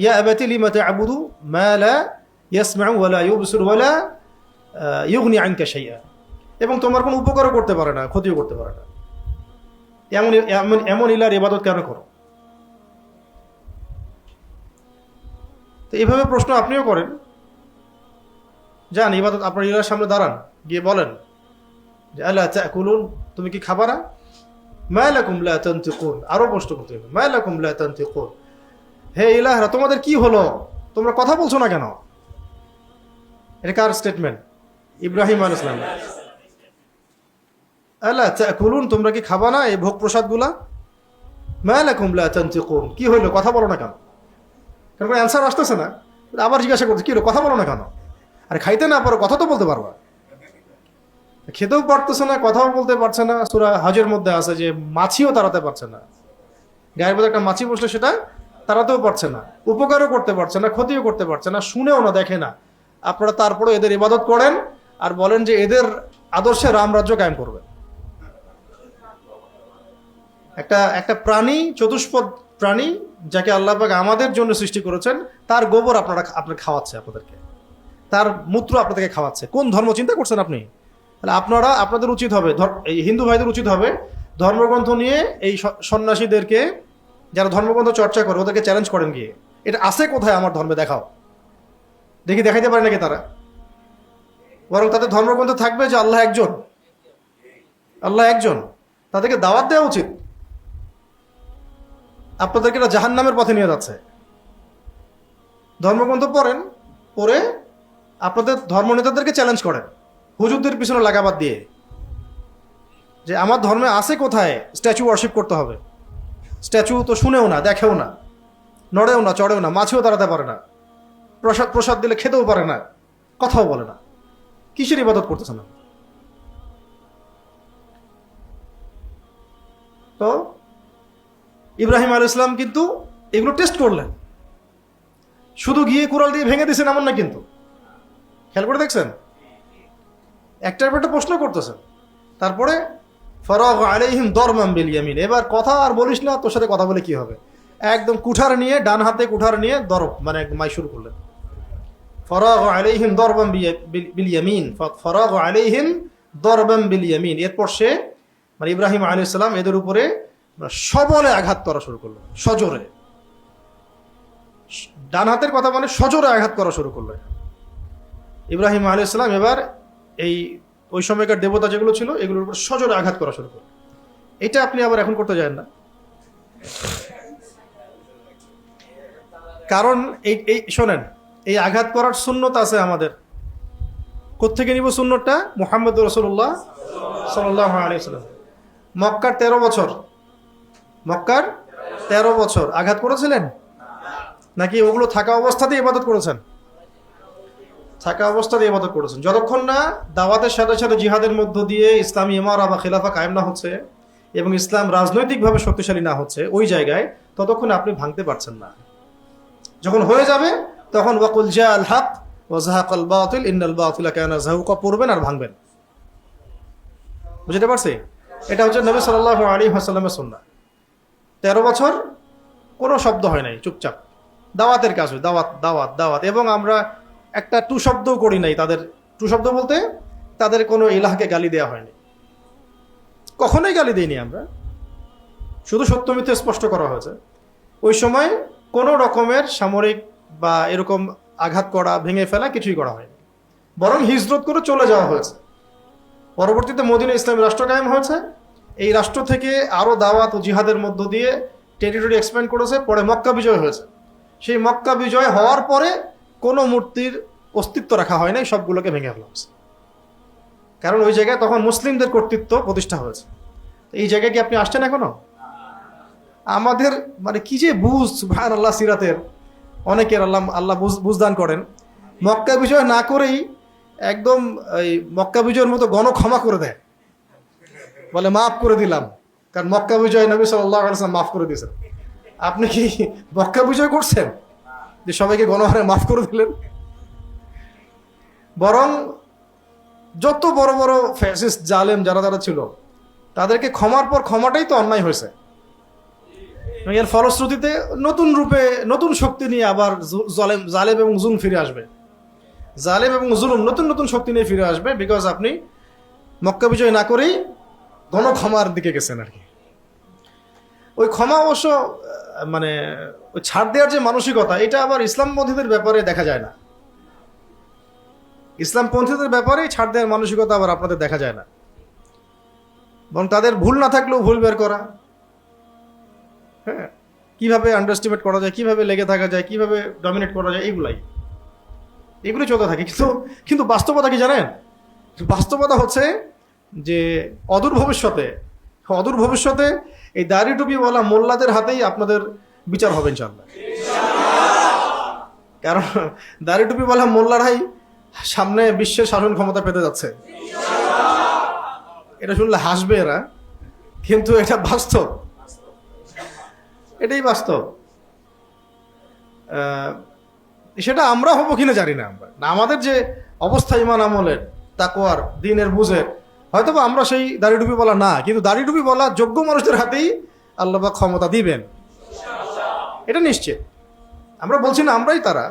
Speaker 1: ইয়া আবাতি লিমা তা'বুদু মা লা ইয়াসমাউ ওয়ালা ইউবসিরু ওয়ালা ইউগনি আনকা শাইআ, এবং তোমার কোনো উপকারও করতে পারে না, ক্ষতিও করতে পারে না। এমন ইলার ইবাদত কেন করো? তো এইভাবে প্রশ্ন আপনিও করেন, যান ইবাদত আপনার ইলার সামনে দাঁড়ান, গিয়ে বলেন যে আলা তাকুলুন, তুমি কি খাবা না? মা লাকুম লা তানতিকুন, আরো প্রশ্ন করতে হবে, মা লাকুম লা তানতিকুন, হে ইলাহরা তোমাদের কি হলো, তোমরা কথা বলছো না কেন? এটা কার স্টেটমেন্ট? ইব্রাহিম আলাইহিস সালাম। আলা তাকুলুন, তোমরা কি খাবা না এই ভোগ প্রসাদগুলা? মা লাকুম লা তানতিকুন, কি হইলো, কথা বলো না কেন? কারণ অ্যান্সার আসতেছে না, আবার জিজ্ঞাসা করছে কি হলো, কথা বলো না কেন? আরে খাইতে না পারো, কথা তো বলতে পারবা। খেতেও পারতেছে না, কথাও বলতে পারছে না। সূরা হজের মধ্যে আছে যে মাছিও তাড়াতে পারছে না, গায়ের মধ্যে একটা মাছি বসলে সেটা তাড়াতেও পারছে না, উপকারও করতে পারছে না, ক্ষতিও করতে পারছে না, শুনেও না, দেখে না। আপনারা তারপরে এদের ইবাদত করেন আর বলেন যে এদের আদর্শে রামরাজ্য কায়েম করবে। একটা প্রাণী, চতুষ্পদ প্রাণী, যাকে আল্লাহ পাক আমাদের জন্য সৃষ্টি করেছেন, তার গোবর আপনার খাওয়াচ্ছে, আপনাদেরকে তার মূত্র আপনাদেরকে খাওয়াচ্ছে। কোন ধর্ম চিন্তা করছেন আপনি? তাহলে আপনাদের উচিত হবে, এই হিন্দু ভাইদের উচিত হবে ধর্মগ্রন্থ নিয়ে এই সন্ন্যাসীদেরকে, যারা ধর্মগ্রন্থ চর্চা করে, ওদেরকে চ্যালেঞ্জ করেন গিয়ে, এটা আছে কোথায় আমার ধর্মে দেখাও, দেখাইতে পারে নাকি তারা? বরং তাদের ধর্মগ্রন্থ থাকবে যে আল্লাহ একজন, তাদেরকে দাওয়াত দেওয়া উচিত। আপনাদেরকে এটা জাহান্নামের পথে নিয়ে যাচ্ছে। ধর্মগ্রন্থ পড়ে আপনাদের ধর্মনেতাদেরকে চ্যালেঞ্জ করেন, হুজুরদের পিছনে লাগাবাদ দিয়ে, যে আমার ধর্মে আছে কোথায় স্ট্যাচু ওয়ার্শিপ করতে হবে। স্ট্যাচু তো শুনেও না, দেখেও না, নড়েও না, চড়েও না, মাছেও দাঁড়াতে পারে না, প্রসাদ দিলে খেতেও পারে না, কথাও বলে না। কিসের ইবাদত করতেছে না? তো ইব্রাহিম আলাইহিস সালাম কিন্তু এগুলো টেস্ট করলেন, শুধু গিয়ে কুড়াল দিয়ে ভেঙে দিয়েছেন এমন না কিন্তু। খেয়াল করে দেখছেন, একটার পর একটা প্রশ্ন করতেছেন। তারপরে ফরাগ আলাইহিম দরবাম বিল ইয়ামিন, এবার কথা আর বলিস না, তোর সাথে কথা বলে কি হবে। একদম কুঠার নিয়ে, ডান হাতে কুঠার নিয়ে দরব, মানে মাই শুরু করলেন। ফরাগ আলাইহিম দরবাম বিল ইয়ামিন, ফরাগ আলাইহিম দরবাম বিল ইয়ামিন। এরপর সে, মানে ইব্রাহিম আলাইহিস সালাম, এদের উপরে সবলে আঘাত করা শুরু করলো, সজোরে। ডান হাতের কথা মানে সজোরে আঘাত করা শুরু করলো ইব্রাহিম আলাইহিস সালাম। এবার ওই সময়কার দেবতা যেগুলো ছিল, এগুলোর উপর সজোরে আঘাত করা শুরু করলো। এটা আপনি আবার এখন করতে যান না, কারণ এই শোনেন, এই আঘাত করার সুন্নত আছে আমাদের। কোত্থেকে নিব সুন্নতটা? মুহাম্মদ রাসূলুল্লাহ সাল্লাল্লাহু আলাইহি ওয়াসাল্লাম মক্কার 13 বছর আঘাত করেছিলেন নাকি ওগুলো থাকা অবস্থাতেই ইবাদত করেছেন? থাকা অবস্থাতেই ইবাদত করেছেন। যতক্ষণ না দাওয়াতের সাথে সাথে জিহাদের মধ্য দিয়ে ইসলামী ইমারা বা খেলাফা কায়েম না হচ্ছে এবং ইসলাম রাজনৈতিকভাবে শক্তিশালী না হচ্ছে ওই জায়গায়, ততক্ষণ আপনি ভাঙতে পারছেন না। যখন হয়ে যাবে তখন ওয়াকুল জাআল হক ওয়া যাহাকাল বাতিল ইন্নাল বাতিলা কানা যাহুকা পড়বেন আর ভাঙবেন। বুঝতে পারছি? এটা হচ্ছে নবী সাল্লাল্লাহু আলাইহি ওয়াসাল্লামের সুন্নাহ। 13 বছর কোনো শব্দ হয় নাই, চুপচাপ দাওয়াতের কাজ, দাওয়াত। এবং আমরা একটা টু শব্দও করি নাই। তাদের টু শব্দ বলতে তাদের কোনো ইলাহকে গালি দেওয়া হয়নি, কখনোই গালি দিইনি আমরা, শুধু সত্য মিথ্যে স্পষ্ট করা হয়েছে। ওই সময় কোনো রকমের সামরিক বা এরকম আঘাত করা, ভেঙে ফেলা কিছুই করা হয়নি, বরং হিজরত করে চলে যাওয়া হয়েছে। পরবর্তীতে মদিনা ইসলামী রাষ্ট্র কায়েম হয়েছে। এই রাষ্ট্র থেকে আরও দাওয়াত ও জিহাদের মধ্য দিয়ে টেরিটরি এক্সপ্যান্ড করেছে। পরে মক্কা বিজয় হয়েছে। সেই মক্কা বিজয় হওয়ার পরে কোনো মূর্তির অস্তিত্ব রাখা হয় নাই, সবগুলোকে ভেঙে ফেলা হয়েছে। কারণ ওই জায়গায় তখন মুসলিমদের কর্তৃত্ব প্রতিষ্ঠা হয়েছে। এই জায়গায় কি আপনি আসছেন এখনো? আমাদের মানে কি যে বুঝ, সুবহানাল্লাহ, সিরাতের অনেকের আল্লাহ বুঝদান করেন। মক্কা বিজয় না করেই একদম এই মক্কা বিজয়ের মতো গণক্ষমা করে দেয়, বলে মাফ করে দিলাম, কারণ মক্কা বিজয় নবী সাল্লাল্লাহু আলাইহি ওয়াসাল্লাম মাফ করে দিয়েছেন। আপনি কি মক্কা বিজয় করছেন যে সবাইকে গণহারে মাফ করে দিলেন? বরং যত বড় বড় ফ্যাসিস্ট জালেম যারা ছিল, তাদেরকে ক্ষমার পর ক্ষমাটাই তো অন্যায় হয়েছে। এর ফলশ্রুতিতে নতুন রূপে, নতুন শক্তি নিয়ে আবার জালেম এবং জুলুম ফিরে আসবে। জালেম এবং জুলুম নতুন নতুন শক্তি নিয়ে ফিরে আসবে, বিকজ আপনি মক্কা বিজয় না করেই গণক্ষমার দিকে গেছেন আর কি। ওই ক্ষমা অবশ্য মানে ওই ছাড় দেওয়ার যে মানসিকতা, এটা আবার ইসলামপন্থীদের ব্যাপারে দেখা যায় না। ইসলামপন্থীদের ব্যাপারে ছাড় দেওয়ার মানসিকতা আবার আপনাদের দেখা যায় না, বরং তাদের ভুল না থাকলেও ভুল বের করা, হ্যাঁ, কিভাবে আন্ডারস্টিমেট করা যায়, কিভাবে লেগে থাকা যায়, কিভাবে ডমিনেট করা যায়, এগুলোই চলতে থাকে। কিন্তু বাস্তবতা কি জানেন? বাস্তবতা হচ্ছে যে অদূর ভবিষ্যতে এই দাড়ি টুপিওয়ালা মোল্লাদের হাতেই আপনাদের বিচার হবে ইনশাআল্লাহ। কারণ দাড়ি টুপিওয়ালা মোল্লারাই সামনে বিশ্বের শাসন ক্ষমতা পেতে যাচ্ছে। এটা শুনলে হাসবে এরা, কিন্তু এটা বাস্তব, এটাই বাস্তব। সেটা আমরা হবো কিনা জানি না। আমাদের যে অবস্থা, ইমান আমলের, তাকওয়ার, দ্বীনের বুঝের, হয়তো বা আমরা সেই দাড়ি টুপি বলা না, কিন্তু দাড়ি টুপি বলা যোগ্য মানুষদের হাতেই আল্লাহ পাক ক্ষমতা দিবেন, এটা নিশ্চিত। আমরা বলছি না আমরাই তারা,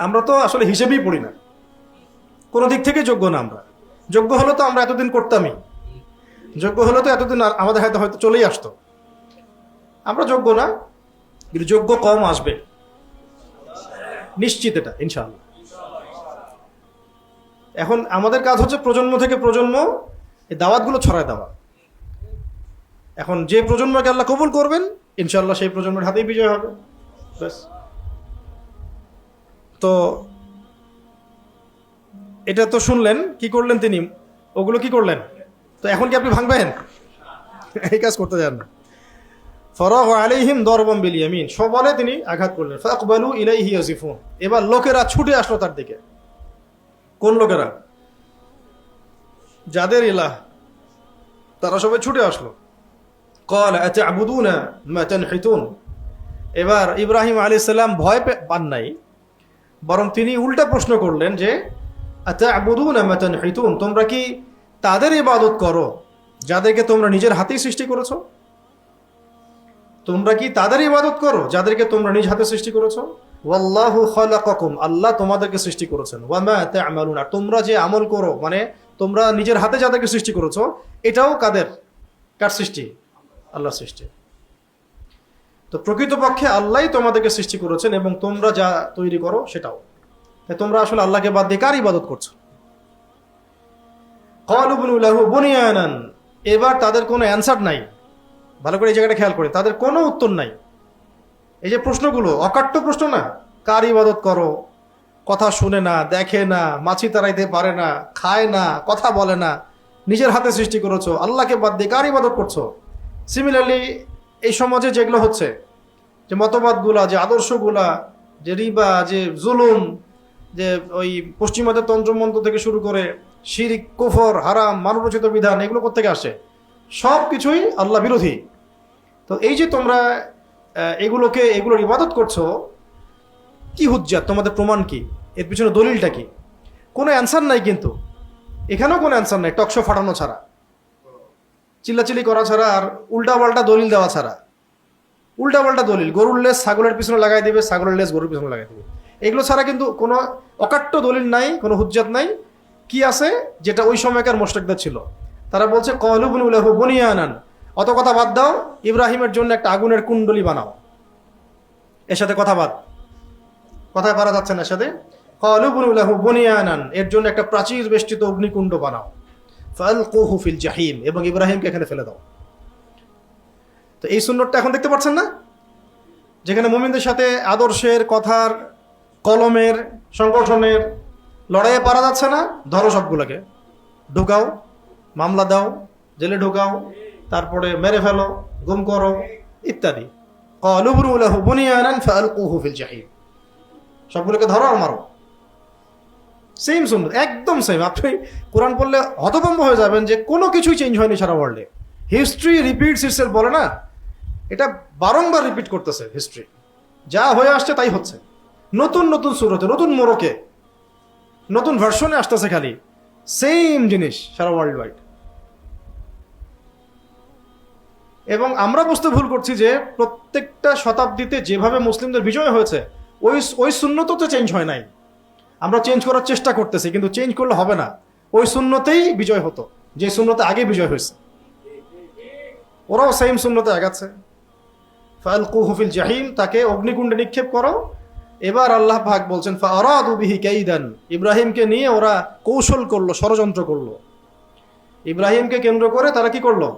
Speaker 1: আমরা তো আসলে হিসেবেই পড়ি না, কোনো দিক থেকে যোগ্য না। আমরা যোগ্য হলে তো আমরা এতদিন করতামই, যোগ্য হলে তো এতদিন আমাদের হাতে হয়তো চলেই আসতো। আমরা যোগ্য না, কিন্তু যোগ্য কম আসবে নিশ্চিত, এটা ইনশাআল্লাহ। এখন আমাদের কাজ হচ্ছে প্রজন্ম থেকে প্রজন্ম এই দাওয়াতগুলো ছড়ায় দেওয়া। এখন যে প্রজন্মকে আল্লাহ কবুল করবেন ইনশাআল্লাহ সেই প্রজন্মের হাতেই বিজয় হবে, ব্যাস। তো এটা তো শুনলেন, কি করলেন তিনি, ওগুলো কি করলেন। তো এখন কি আপনি ভাঙবেন? এই কাজ করতে যান না। ফরাগ আলাইহিম দরবাম বিল ইয়ামিন, সবলে তিনি আঘাত করলেন। ফাকবালু ইলাইহি ইয়াজিফুন, এবার লোকেরা ছুটে আসলো তার দিকে। কোন লোকেরা? যাদের ইলাহ, তারা সবাই ছুটে আসলো। ক্বাল আতা'বুদুনা মা তানহিতুন, এবার ইব্রাহিম আলাইহিস সালাম ভয় পান নাই, বরং তিনি উল্টা প্রশ্ন করলেন যে আতা'বুদুনা মা তানহিতুন, তোমরা কি তাদের ইবাদত করো যাদেরকে তোমরা নিজের হাতেই সৃষ্টি করেছো? তোমরা কি তাদের ইবাদত করো যাদেরকে তোমরা নিজ হাতে সৃষ্টি করেছো? ওয়াল্লাহু খালাকাকুম, আল্লাহ তোমাদেরকে সৃষ্টি করেছেন। ওয়া মা তা'মালুন, আর তোমরা যে আমল করো, মানে তোমরা নিজের হাতে যাদেরকে সৃষ্টি করেছো, এটাও কার সৃষ্টি? আল্লাহর সৃষ্টি। তো প্রকৃতপক্ষে আল্লাহই তোমাদেরকে সৃষ্টি করেছেন এবং তোমরা যা তৈরি করো সেটাও। তাই তোমরা আসলে আল্লাহকে বাদ দিয়ে কার ইবাদত করছো? ক্বালু বুনু লাহু বুনিয়ানান, এবার তাদের কোনো অ্যানসার নাই। ভালো করে এই জায়গাটা খেয়াল করে, তাদের কোনো উত্তর নাই। এই যে প্রশ্নগুলো অকাট্য প্রশ্ন না, কার ইবাদত করো, কথা শুনে না, দেখে না, মাছি তাড়াইতে পারে না, খায় না, কথা বলে না, নিজের হাতে সৃষ্টি করেছো, আল্লাহকে বাদ দিয়ে কার ইবাদত করছো? সিমিলারলি এই সমাজে যেগুলো হচ্ছে, যে মতবাদগুলা, যে আদর্শগুলা, যে রিবা, যে জুলুম, যে ওই পশ্চিমাদের তন্ত্রমন্ত্র থেকে শুরু করে শিরক, কুফর, হারাম, মানবরচিত বিধান, এগুলো কোত্থেকে আসে? সব কিছুই আল্লাহ বিরোধী। তো এই যে তোমরা এগুলোর ইবাদত করছো, কি হুজ্জাত, তোমাদের প্রমাণ কি, এর পিছনে দলিলটা কি? কোনো অ্যান্সার নাই, কিন্তু এখানেও কোনো অ্যান্সার নাই, টকশো ফাটানো ছাড়া, চিল্লাচিল্লি করা ছাড়া, আর উল্টাপাল্টা দলিল দেওয়া ছাড়া। উল্টাপাল্টা দলিল, গরুর লেজ ছাগলের পিছনে লাগাই দিবে, ছাগলের লেজ গরুর পিছনে লাগাই দিবে, এগুলো ছাড়া কিন্তু কোনো অকাট্য দলিল নাই, কোনো হুজ্জাত নাই। কি আছে? যেটা ওই সময়কার মুশরিকদের ছিল। তারা বলছে ক্বালু বুনু লাহু বুনিয়ানান, অত কথা বাদ দাও, ইব্রাহিমের জন্য একটা আগুনের কুণ্ডলী বানাও। এর সাথে কথা কথায় পারা যাচ্ছে না, এর সাথে ক্বালু বুনু লাহু বুনিয়ানান, এর জন্য একটা প্রাচীর বেষ্টিত অগ্নিকুণ্ড বানাও। ফালকুহু ফিল জাহিম, এবং ইব্রাহিমকে এখানে ফেলে দাও। তো এই সুন্নতটা এখন দেখতে পাচ্ছেন না, যেখানে মুমিনদের সাথে আদর্শের, কথার, কলমের, সংগঠনের লড়াইয়ে পারা যাচ্ছে না, ধরো সবগুলোকে, ঢুকাও, মামলা দাও, জেলে ঢুকাও, তারপরে মেরে ফেলো, গুম করো, ইত্যাদি। ক্বালু বুনু লাহু বুনিয়ানান ফালকুহু ফিল জাহিম, সবগুলোকে ধরো আর মারো। সেম সুন্নাত, একদম সেম। আপনি কোরআন পড়লে হতভম্ব হয়ে যাবেন যে কোনো কিছুই চেঞ্জ হয়নি সারা ওয়ার্ল্ডে। হিস্ট্রি রিপিটস ইটসেলফ বলে না, এটা বারংবার রিপিট করতেছে হিস্ট্রি, যা হয়ে আসছে তাই হচ্ছে। নতুন নতুন সুরতে, নতুন মোড়কে, নতুন ভার্সনে আসতেছে, খালি সেম জিনিস সারা ওয়ার্ল্ড ওয়াইড। এবং আমরা বুঝতে ভুল করছি যে প্রত্যেকটা শতাব্দীতে যেভাবে মুসলিমদের বিজয় হয়েছে, ওই সুন্নত তো চেঞ্জ হয় নাই। আমরা চেঞ্জ করার চেষ্টা করতেছি, কিন্তু চেঞ্জ করলে হবে না। ওই সুন্নতেই বিজয় হতো, যে সুন্নতে আগে বিজয় হয়েছে। ওরাও সেম সুন্নতে আগাচ্ছে। ফালকুহু ফিল জাহিম, তাকে অগ্নিকুণ্ডে নিক্ষেপ করো। এবার আল্লাহ পাক বলছেন ফাআরাদু বিহি কাইদান, ইব্রাহিমকে নিয়ে ওরা কৌশল করলো, ষড়যন্ত্র করলো। ইব্রাহিমকে কেন্দ্র করে তারা কি করলো?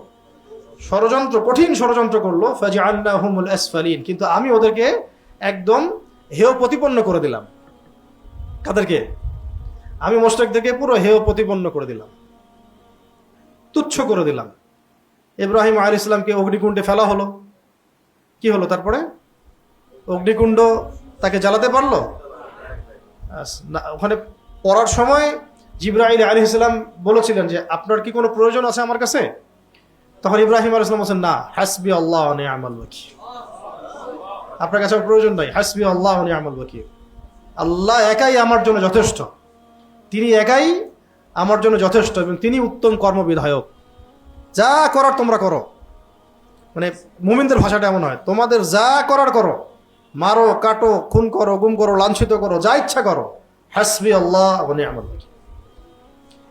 Speaker 1: ষড়যন্ত্র, কঠিন ষড়যন্ত্র করলো। ফাজআলনাহুমুল আসফালিন, কিন্তু আমি ওদেরকে একদম হেয় প্রতিপন্ন করে দিলাম। কাদেরকে? আমি মুশরিকদেরকে পুরো হেয় প্রতিপন্ন করে দিলাম, তুচ্ছ করে দিলাম। ইব্রাহিম আলাইহিস সালামকে অগ্নিকুণ্ডে ফেলা হলো, কি হলো তারপরে? অগ্নিকুণ্ড তাকে জ্বালাতে পারলো না। ওখানে পড়ার সময় জিবরাইল আলাইহিস সালাম বলেছিলেন যে আপনার কি কোনো প্রয়োজন আছে আমার কাছে? তখন ইব্রাহিম আলাইহিস সালাম বলেন না, হাসবি আল্লাহ ওয়া নি'মাল ওয়াকিল, আপনার কাছে প্রয়োজন নাই, হাসবি আল্লাহ ওয়া নি'মাল ওয়াকিল, আল্লাহ একাই আমার জন্য যথেষ্ট, তিনি একাই আমার জন্য যথেষ্ট এবং তিনি উত্তম কর্মবিধায়ক। যা করার তোমরা করো। মানে মুমিনদের ভাষাটা এমন হয়, তোমাদের যা করার করো, মারো, কাটো, খুন করো, গুম করো, লাঞ্ছিত করো, যা ইচ্ছা করো, হাসবি আল্লাহ ওয়া নি'মাল ওয়াকিল।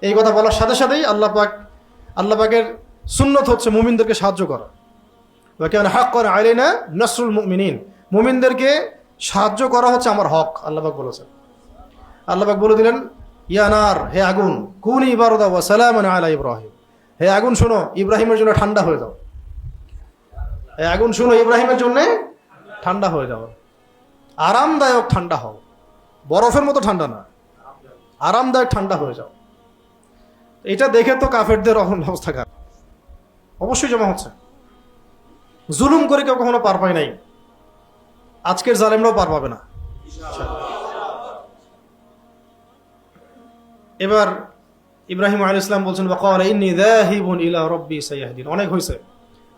Speaker 1: এই কথা বলার সাথে সাথেই আল্লাহ পাকের সুন্নত হচ্ছে মুমিনদেরকে সাহায্য করা। ওয়া কানা হাক্কান আলাইনা নাসরুল মুমিনিন, মুমিনদেরকে সাহায্য করা হচ্ছে আমার হক, আল্লাহ পাক বলেছেন। আল্লাহ পাক বলে দিলেন, ইয়া নার, হে আগুন, কুনি বারদা ওয়া সালামান আলা ইব্রাহিম, হে আগুন শোনো, ইব্রাহিমের জন্য ঠান্ডা হয়ে যাও। হে আগুন শোনো, ইব্রাহিমের জন্য ঠান্ডা হয়ে যাও, আরামদায়ক ঠান্ডা হও, বরফের মতো ঠান্ডা না, আরামদায়ক ঠান্ডা হয়ে যাও। এটা দেখে তো কাফেরদের অবস্থা খারাপ, অবশ্যই জমা হচ্ছে। জুলুম করে কেউ কখনো পার পায় নাই, আজকের জালেমরাও পার পাবে না। এবার ইব্রাহিম আলাইহিস সালাম বলছেন, ওয়াকালা ইন্নী যাহিবুন ইলা রাব্বি সায়াহদিন, অনেক হয়েছে,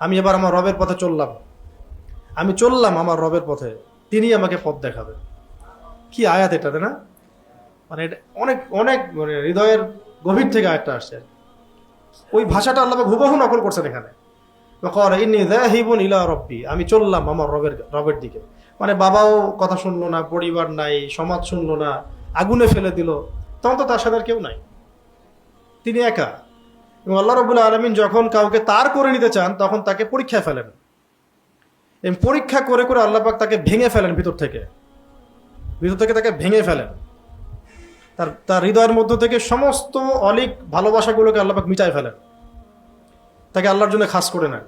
Speaker 1: আমি এবার আমার রবের পথে চললাম, আমি চললাম আমার রবের পথে, তিনি আমাকে পথ দেখাবেন। কি আয়াত এটা, তাই না? মানে এটা অনেক অনেক মানে হৃদয়ের গভীর থেকে আয়াতটা আসছে। ওই ভাষাটা আল্লাহ হুবহু নকল করছেন এখানে। ওয়াকালা ইন্নী যাহিবুন ইলা রাব্বি, আমি চললাম আমার রবের দিকে। মানে বাবাও কথা শুনলো না, পরিবার নাই, সমাজ শুনলো না, আগুনে ফেলে দিল, তখন তো তার সাথে আর কেউ নাই, তিনি একা। এবং আল্লাহ রাব্বুল আলামিন যখন কাউকে তার করে নিতে চান তখন তাকে পরীক্ষায় ফেলেন, এবং পরীক্ষা করে করে আল্লাহ পাক তাকে ভেঙে ফেলেন, ভিতর থেকে তাকে ভেঙে ফেলেন। তার হৃদয়ের মধ্য থেকে সমস্ত অলিক ভালোবাসাগুলোকে আল্লাহ পাক মিটায় ফেলেন, তাকে আল্লাহর জন্য খাস করে নেন,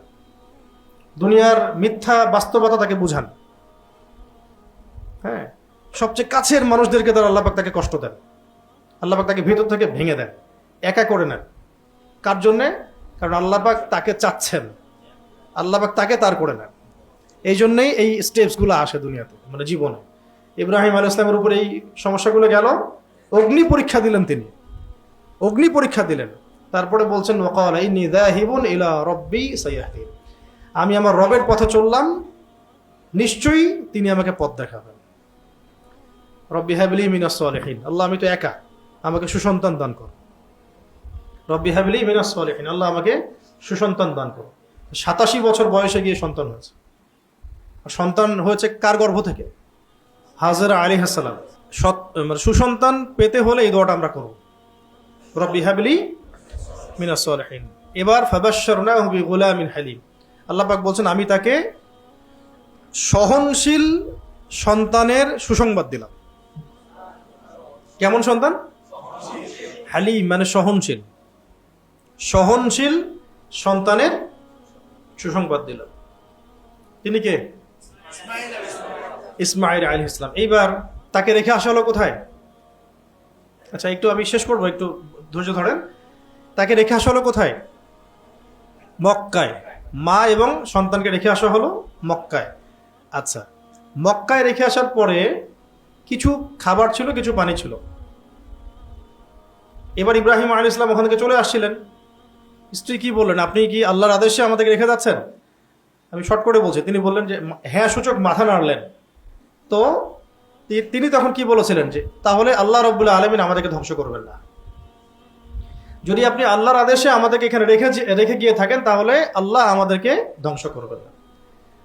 Speaker 1: দুনিয়ার মিথ্যা বাস্তবতা তাকে বুঝান। হ্যাঁ, সবচেয়ে কাছের মানুষদেরকে তার আল্লাহ পাক তাকে কষ্ট দেন, আল্লাহ পাক তাকে ভিতর থেকে ভেঙে দেন, একা করে নেন। কার জন্যে? কারণ আল্লাহ পাক তাকে চাচ্ছেন, আল্লাহ পাক তাকে তার করে নেন। এই জন্যই এই স্টেপসগুলো আসে দুনিয়াতে, মানে জীবনে। ইব্রাহিম আলাইহিস সালামের উপরে এই সমস্যাগুলো গেল, অগ্নি পরীক্ষা দিলেন, তিনি অগ্নি পরীক্ষা দিলেন। তারপরে বলছেন, ওয়াকালা ইন্নী যাহিবুন ইলা রাব্বি সায়াহদিন, আমি আমার রবের পথে চললাম, নিশ্চয়ই তিনি আমাকে পথ দেখাবেন। রব্বি হাবলি মিনাস সালিহিন, আল্লাহ আমি তো একা, আমাকে সুসন্তান দান করো। রব্বি হাবলি মিনাস সালিহিন, আল্লাহ আমাকে সুসন্তান দান করো। 87 বছর বয়সে গিয়ে সন্তান হয়েছে। সন্তান হয়েছে কার গর্ভ থেকে? হাজরা আলাইহিস সালাম। মানে সুসন্তান পেতে হলে এই দোয়াটা আমরা করব, রব্বি হাবলি মিনাস সালিহিন। এবার ফাবাশশারনাহু বিগুলামিন হালিম, আল্লাহ পাক বলছেন আমি তাকে সহনশীল সন্তানের সুসংবাদ দিলাম। কেমন সন্তান? হালিম মানে সহনশীল, সহনশীল সন্তানের সুসংবাদ দিলাম। তিনি কে? ইসমাঈল আলাইহিস সালাম। এইবার তাকে রেখে আসা হলো কোথায়? আচ্ছা, একটু আমি শেষ করবো, একটু ধৈর্য ধরেন। তাকে রেখে আসা হলো কোথায়? মক্কায়। মা এবং সন্তানকে রেখে আসা হলো মক্কায়। আচ্ছা, মক্কায় রেখে আসার পরে কিছু খাবার ছিল, কিছু পানি ছিল। এবার ইব্রাহিম আলাইহিস সালাম ওখান থেকে চলে আসছিলেন। স্ত্রী কি বললেন, আপনি কি আল্লাহর আদেশে আমাদেরকে রেখে যাচ্ছেন? আমি শর্ট করে বলছি, তিনি বললেন যে হ্যাঁ সূচক মাথা নাড়লেন। তো তিনি তখন কি বলেছিলেন যে তাহলে আল্লাহ রাব্বুল আলামিন আমাদেরকে ধ্বংস করবেন না, যদি আপনি আল্লাহর আদেশে আমাদেরকে এখানে রেখে গিয়ে থাকেন তাহলে আল্লাহ আমাদেরকে ধ্বংস করবেন না।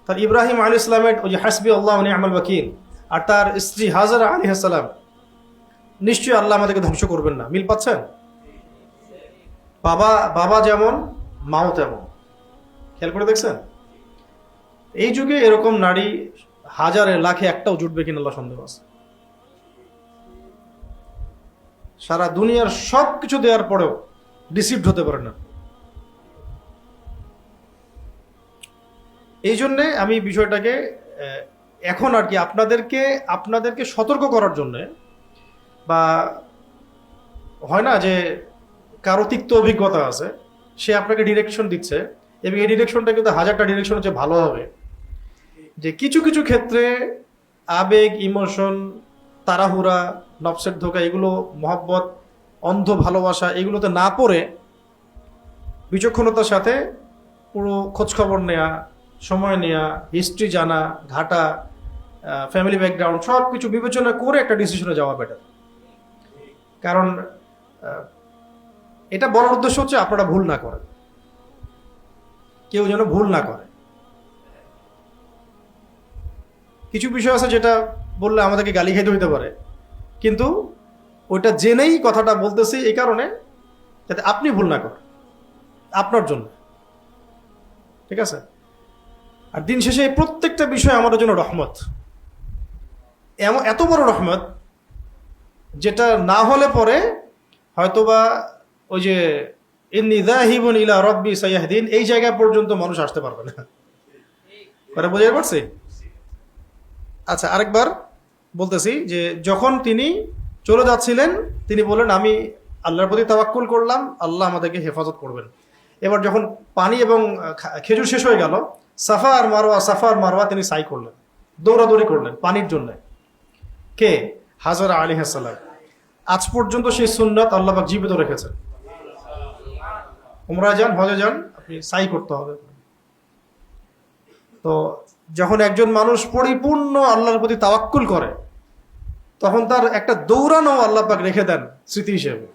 Speaker 1: তার ইব্রাহিম আলাইহিস সালামের ওই যে হাসবি আল্লাহ ওয়া নি'মাল ওয়াকিল, আর তার স্ত্রী হাজরা আলাইহিস সালাম, নিশ্চয়ই আল্লাহ আমাদেরকে ধ্বংস করবেন না। মিল পাচ্ছেন? বাবা যেমন, মাও তেমন। খেয়াল করে দেখছেন? এই যুগে এরকম নারী হাজারে লাখে একটাও জুটবে কিনা আল্লাহ সন্দেহ আছে। সারা দুনিয়ার সব কিছু দেওয়ার পরেও ডিসিভড হতে পারে না। এই জন্যে আমি বিষয়টাকে এখন আর কি আপনাদেরকে সতর্ক করার জন্যে, বা হয় না যে কারো তিক্ত অভিজ্ঞতা আছে, সে আপনাকে ডিরেকশন দিচ্ছে, এবং এই ডিরেকশনটা কিন্তু হাজারটা ডিরেকশন হচ্ছে ভালো হবে, যে কিছু কিছু ক্ষেত্রে আবেগ, ইমোশন, তাড়াহুড়া, নফসের ধোঁকা, এগুলো মহব্বত, অন্ধ ভালোবাসা, এগুলোতে না পড়ে বিচক্ষণতার সাথে পুরো খোঁজখবর নেয়া, সময় নেয়া, হিস্ট্রি জানা, ঘাটা, ফ্যামিলি ব্যাকগ্রাউন্ড সব কিছু বিবেচনা করে একটা ডিসিশনে যাওয়া বেটার। কারণ এটা বলার উদ্দেশ্য হচ্ছে আপনারা ভুল না করেন, কেউ যেন ভুল না করে। কিছু বিষয় আছে যেটা বললে আমাদেরকে গালি খাইতে হইতে পারে, কিন্তু ওইটা জেনেই কথাটা বলতেছি এই কারণে যাতে আপনি ভুল না করেন, আপনার জন্য। ঠিক আছে? আর দিন শেষে এই প্রত্যেকটা বিষয় আমাদের জন্য রহমত, এত বড় রহমত যেটা না হলে পরে হয়তোবা ওই যে ইন্নী যাহিবুন ইলা রাব্বি সায়াহদিন এই জায়গা পর্যন্ত মানুষ আসতে পারবে না। মানে বুঝতে পারছি? আচ্ছা, আরেকবার বলতেছি যে যখন তিনি চলে যাচ্ছিলেন তিনি বললেন আমি আল্লাহর প্রতি তাওয়াক্কুল করলাম, আল্লাহ আমাদেরকে হেফাজত করবেন। এবার যখন পানি এবং খেজুর শেষ হয়ে গেল, সাফা আর মারওয়া তিনি সাই করলেন, দৌড়াদৌড়ি করলেন পানির জন্য। কে? হাজরা আলাইহিস সালাম। আজ পর্যন্ত সেই সুন্নাত আল্লাহ পাক জীবিত রেখেছেন। উমরা যান, হজে যান, আপনি সাই করতে হবে। তো যখন একজন মানুষ পরিপূর্ণ আল্লাহর প্রতি তাওয়াক্কুল করে তখন তার একটা দৌড়ানো আল্লাহ পাক রেখে দেন স্মৃতি হিসেবে,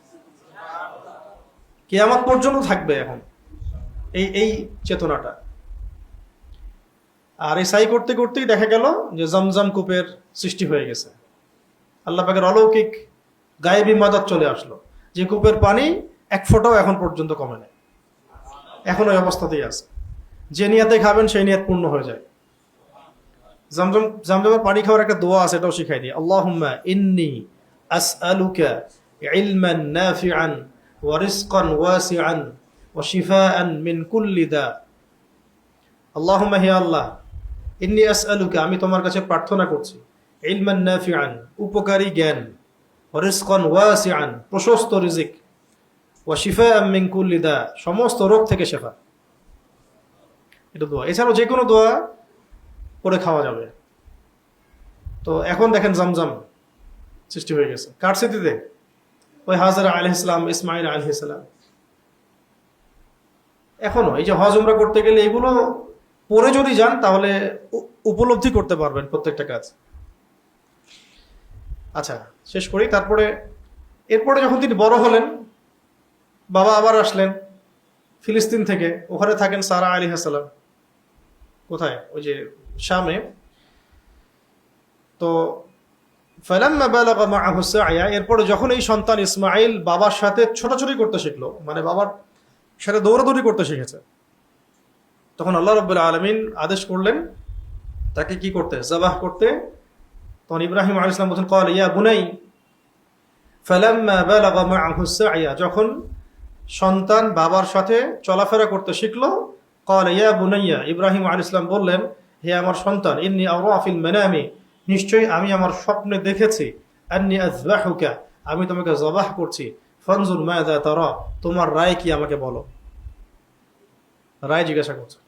Speaker 1: কিয়ামত পর্যন্ত থাকবে এখন এই চেতনাটা। আর এই সাই করতে করতেই দেখা গেল যে জমজম কূপের সৃষ্টি হয়ে গেছে। আল্লাহ পাকের অলৌকিক গায়েবী মাদত চলে আসলো, যে কূপের পানি এক ফোঁটাও এখন পর্যন্ত কমে নেই, এখন ওই অবস্থাতেই আছে। যে নিয়াতে খাবেন সেই নিয়াত পূর্ণ হয়ে যায়। জমজমের পানি খাওয়ার একটা দোয়া আছে, এটাও শিখাই দিই। আল্লাহুম্মা ইন্নী আসআলুকা ইলমান নাফিআন ওয়া রিজকান ওয়াসিআন ওয়া শিফাআন মিন কুল্লি দা। আল্লাহুম্মা, হে আল্লাহ, ইন্নী আসআলুকা, আমি তোমার কাছে প্রার্থনা করছি, ইলমান নাফিআন, উপকারী জ্ঞান, ওয়া রিজকান ওয়াসিআন, প্রশস্ত রিজিক, ওয়া শিফাআন মিন কুল্লি দা, সমস্ত রোগ থেকে শেফা। এটা দোয়া। এছাড়াও যে কোনো দোয়া করে খাওয়া যাবে। তো এখন দেখেন জমজম সৃষ্টি হয়ে গেছে কার স্মৃতিতে? ওই হাজরা আলাইহিস সালাম, ইসমাইল আলাইহিস সালাম। এখনো এই যে হজ উমরা করতে গেলে এগুলো পরে যদি যান তাহলে উপলব্ধি করতে পারবেন প্রত্যেকটা কাজ। আচ্ছা, শেষ করি। এরপরে যখন তিনি বড় হলেন, বাবা আবার আসলেন ফিলিস্তিন থেকে, ওখানে থাকেন সারা আলাইহিস সালাম। কোথায়? ওই যে শামে। তো ফালাম্মা বালাগা মাআহু সা'য়া, এরপরে যখন এই সন্তান ইসমাঈল বাবার সাথে ছোটাছুটি করতে শিখলো, মানে বাবার সাথে দৌড়াদৌড়ি করতে শিখেছে, তখন আল্লাহ রাব্বুল আলামিন আদেশ করলেন তাকে কি করতে? জবাহ করতে। তখন ইব্রাহিম আলাইহিস সালাম বলেন, ক্বালা ইয়া বুনাই ফালাম্মা বালাগা মাআহু সা'য়া, যখন সন্তান বাবার সাথে চলাফেরা করতে শিখলো, ক্বালা ইয়া বুনাইয়া, ইব্রাহিম আলাইহিস সালাম বললেন, হে আমার সন্তান, ইন্নী আরা ফিল মানামি, নিশ্চয়ই আমি আমার স্বপ্নে দেখেছি, আন্নী আযবাহুকা, আমি তোমাকে জবাহ করছি, ফানজুর মাযা তারা, তোমার রায় কি আমাকে বলো। রায় জিজ্ঞাসা করছে।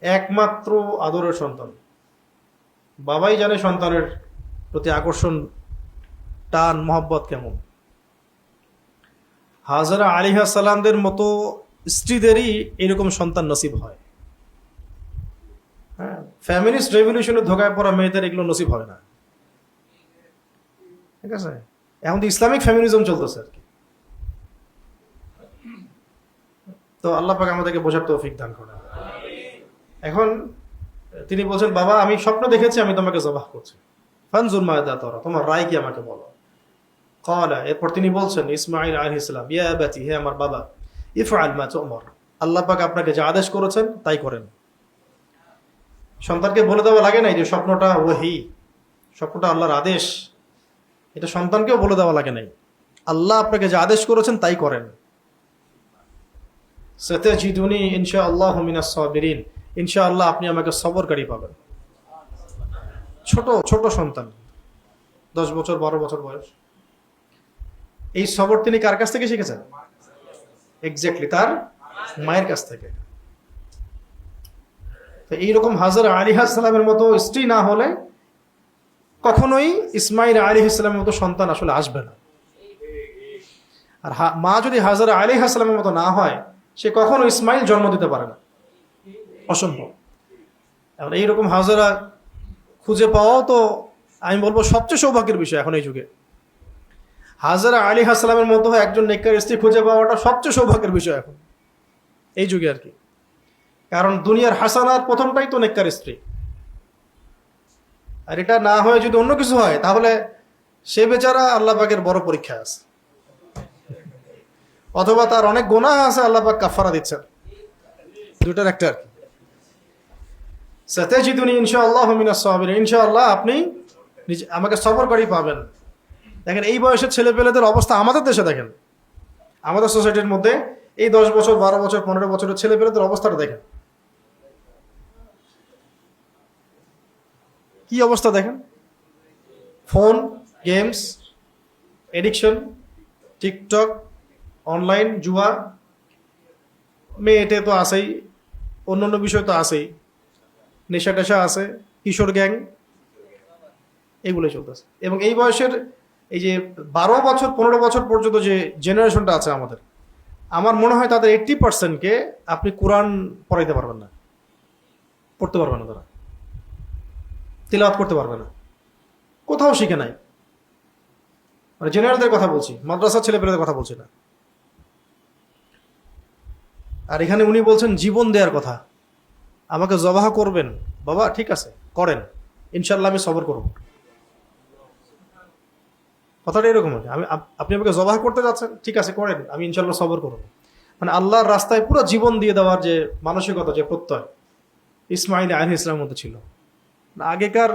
Speaker 1: একমাত্র আদরের সন্তান, বাবাই জানে সন্তানের প্রতি আকর্ষণ, টান, মহব্বত কেমন। হাজরা আলাইহিস সালামদের মতো স্ত্রীদেরই এরকম সন্তান নসিব হয়। হ্যাঁ, ফ্যামিলিস্ট রেভলিউশনে ধোকায় পড়া মেয়েদের এগুলো নসিব হয় না। ঠিক আছে? এখন তো ইসলামিক ফ্যামিলিজম চলতেছে আর কি। তো আল্লাহ পাক আমাদেরকে বোঝার তৌফিক দান করেন। এখন তিনি বলছেন, বাবা আমি স্বপ্ন দেখেছি আমি তোমাকে জবাহ করছি, ফানজুর মাযা তারা, তোমার রায় কি আমাকে বলো। ক্বালা, এরপর তিনি বলছেন ইসমাঈল আলাইহিস সালাম, ইয়া আবাতি, হে আমার বাবা, ইফআল মা তু'মার, আল্লাহ পাক আপনাকে যা আদেশ করেছেন তাই করেন। সন্তানকে বলে দেওয়া লাগে নাই যে স্বপ্নটা ওহী, স্বপ্নটা আল্লাহর আদেশ, এটা সন্তানকেও বলে দেওয়া লাগে নাই। আল্লাহ আপনাকে যা আদেশ করেছেন তাই করেন। সাতাজিদুনি ইনশাআল্লাহু মিনাস সাবিরিন, ইনশাআল্লাহ আপনি আমাকে সবরকারী পাবেন। ছোট ছোট সন্তান, 10 বছর 12 বছর বয়স। এই সবর তিনি কার কাছ থেকে শিখেছেন? এক্স্যাক্টলি তার মায়ের কাছ থেকে। তো এইরকম হাজরা আলাইহিস সালামের মতো স্ত্রী না হলে কখনোই ইসমাঈল আলাইহিস সালামের মতো সন্তান আসলে আসবে না। আর মা যদি হাজরা আলাইহিস সালামের মতো না হয়, সে কখনো ইসমাঈল জন্ম দিতে পারে না, অসম্ভব। এখন এইরকম হাজরা খুঁজে পাওয়াও তো আমি বলবো সবচেয়ে সৌভাগ্যের বিষয় এখন এই যুগে। হাজরা আলী হাসলামের মতো একজন নেককার স্ত্রী খুঁজে পাওয়াটা সবচেয়ে সৌভাগ্যের বিষয় এখন এই যুগে আর কি। কারণ দুনিয়ার হাসানার প্রথমটাই তো নেককার স্ত্রী। আর এটা না হয়ে যদি অন্য কিছু হয় তাহলে সে বেচারা আল্লাহ পাকের বড় পরীক্ষা আছে, অথবা তার অনেক গুনাহ আছে, আল্লাহ পাক কাফারা দিচ্ছেন। দুটার একটা আর কি। সাতাজিদুনি ইনশাআল্লাহু মিনাস সাবিরিন, ইনশাআল্লাহ আপনি আমাকে সবরকারী পাবেন। দেখেন এই বয়সের ছেলেপেলেদের অবস্থা আমাদের দেশে দেখেন, আমাদের সোসাইটির মধ্যে এই 10 বছর 12 বছর 15 বছরের ছেলেপেলেদের অবস্থাটা দেখেন, কি অবস্থা দেখেন। Phone, games, addiction, TikTok, online, জুয়া, মেয়েটে তো আছেই, অন্যান্য বিষয় তো আছেই, নেশা টেশা আছে, কিশোর গ্যাং, এগুলোই চলতেছে। এবং এই বয়সের এই যে 12 বছর 15 বছর পর্যন্ত যে জেনারেশনটা আছে আমাদের, আমার মনে হয় তাদের 80%কে আপনি কোরআন পড়াইতে পারবেন না, পড়তে পারবেন না, তারা তিলাওয়াত করতে পারবে না, কোথাও শিখে নাই। মানে জেনারেলদের কথা বলছি, মাদ্রাসার ছেলেপেলেদের কথা বলছি না। আর এখানে উনি বলছেন জীবন দেওয়ার কথা, আমাকে জবাহ করবেন বাবা, ঠিক আছে করেন, ইনশাল্লাহ আমি সবর করব। কথাটা এরকম, আপনি আমাকে জবাহ করতে যাচ্ছেন, ঠিক আছে করেন, আমি ইনশাল্লাহ সবর করব। মানে আল্লাহর রাস্তায় পুরো জীবন দিয়ে দেওয়ার যে মানসিকতা, যে প্রত্যয় ইসমাইল আলাইহিস সালামের মধ্যে ছিল। আগেকার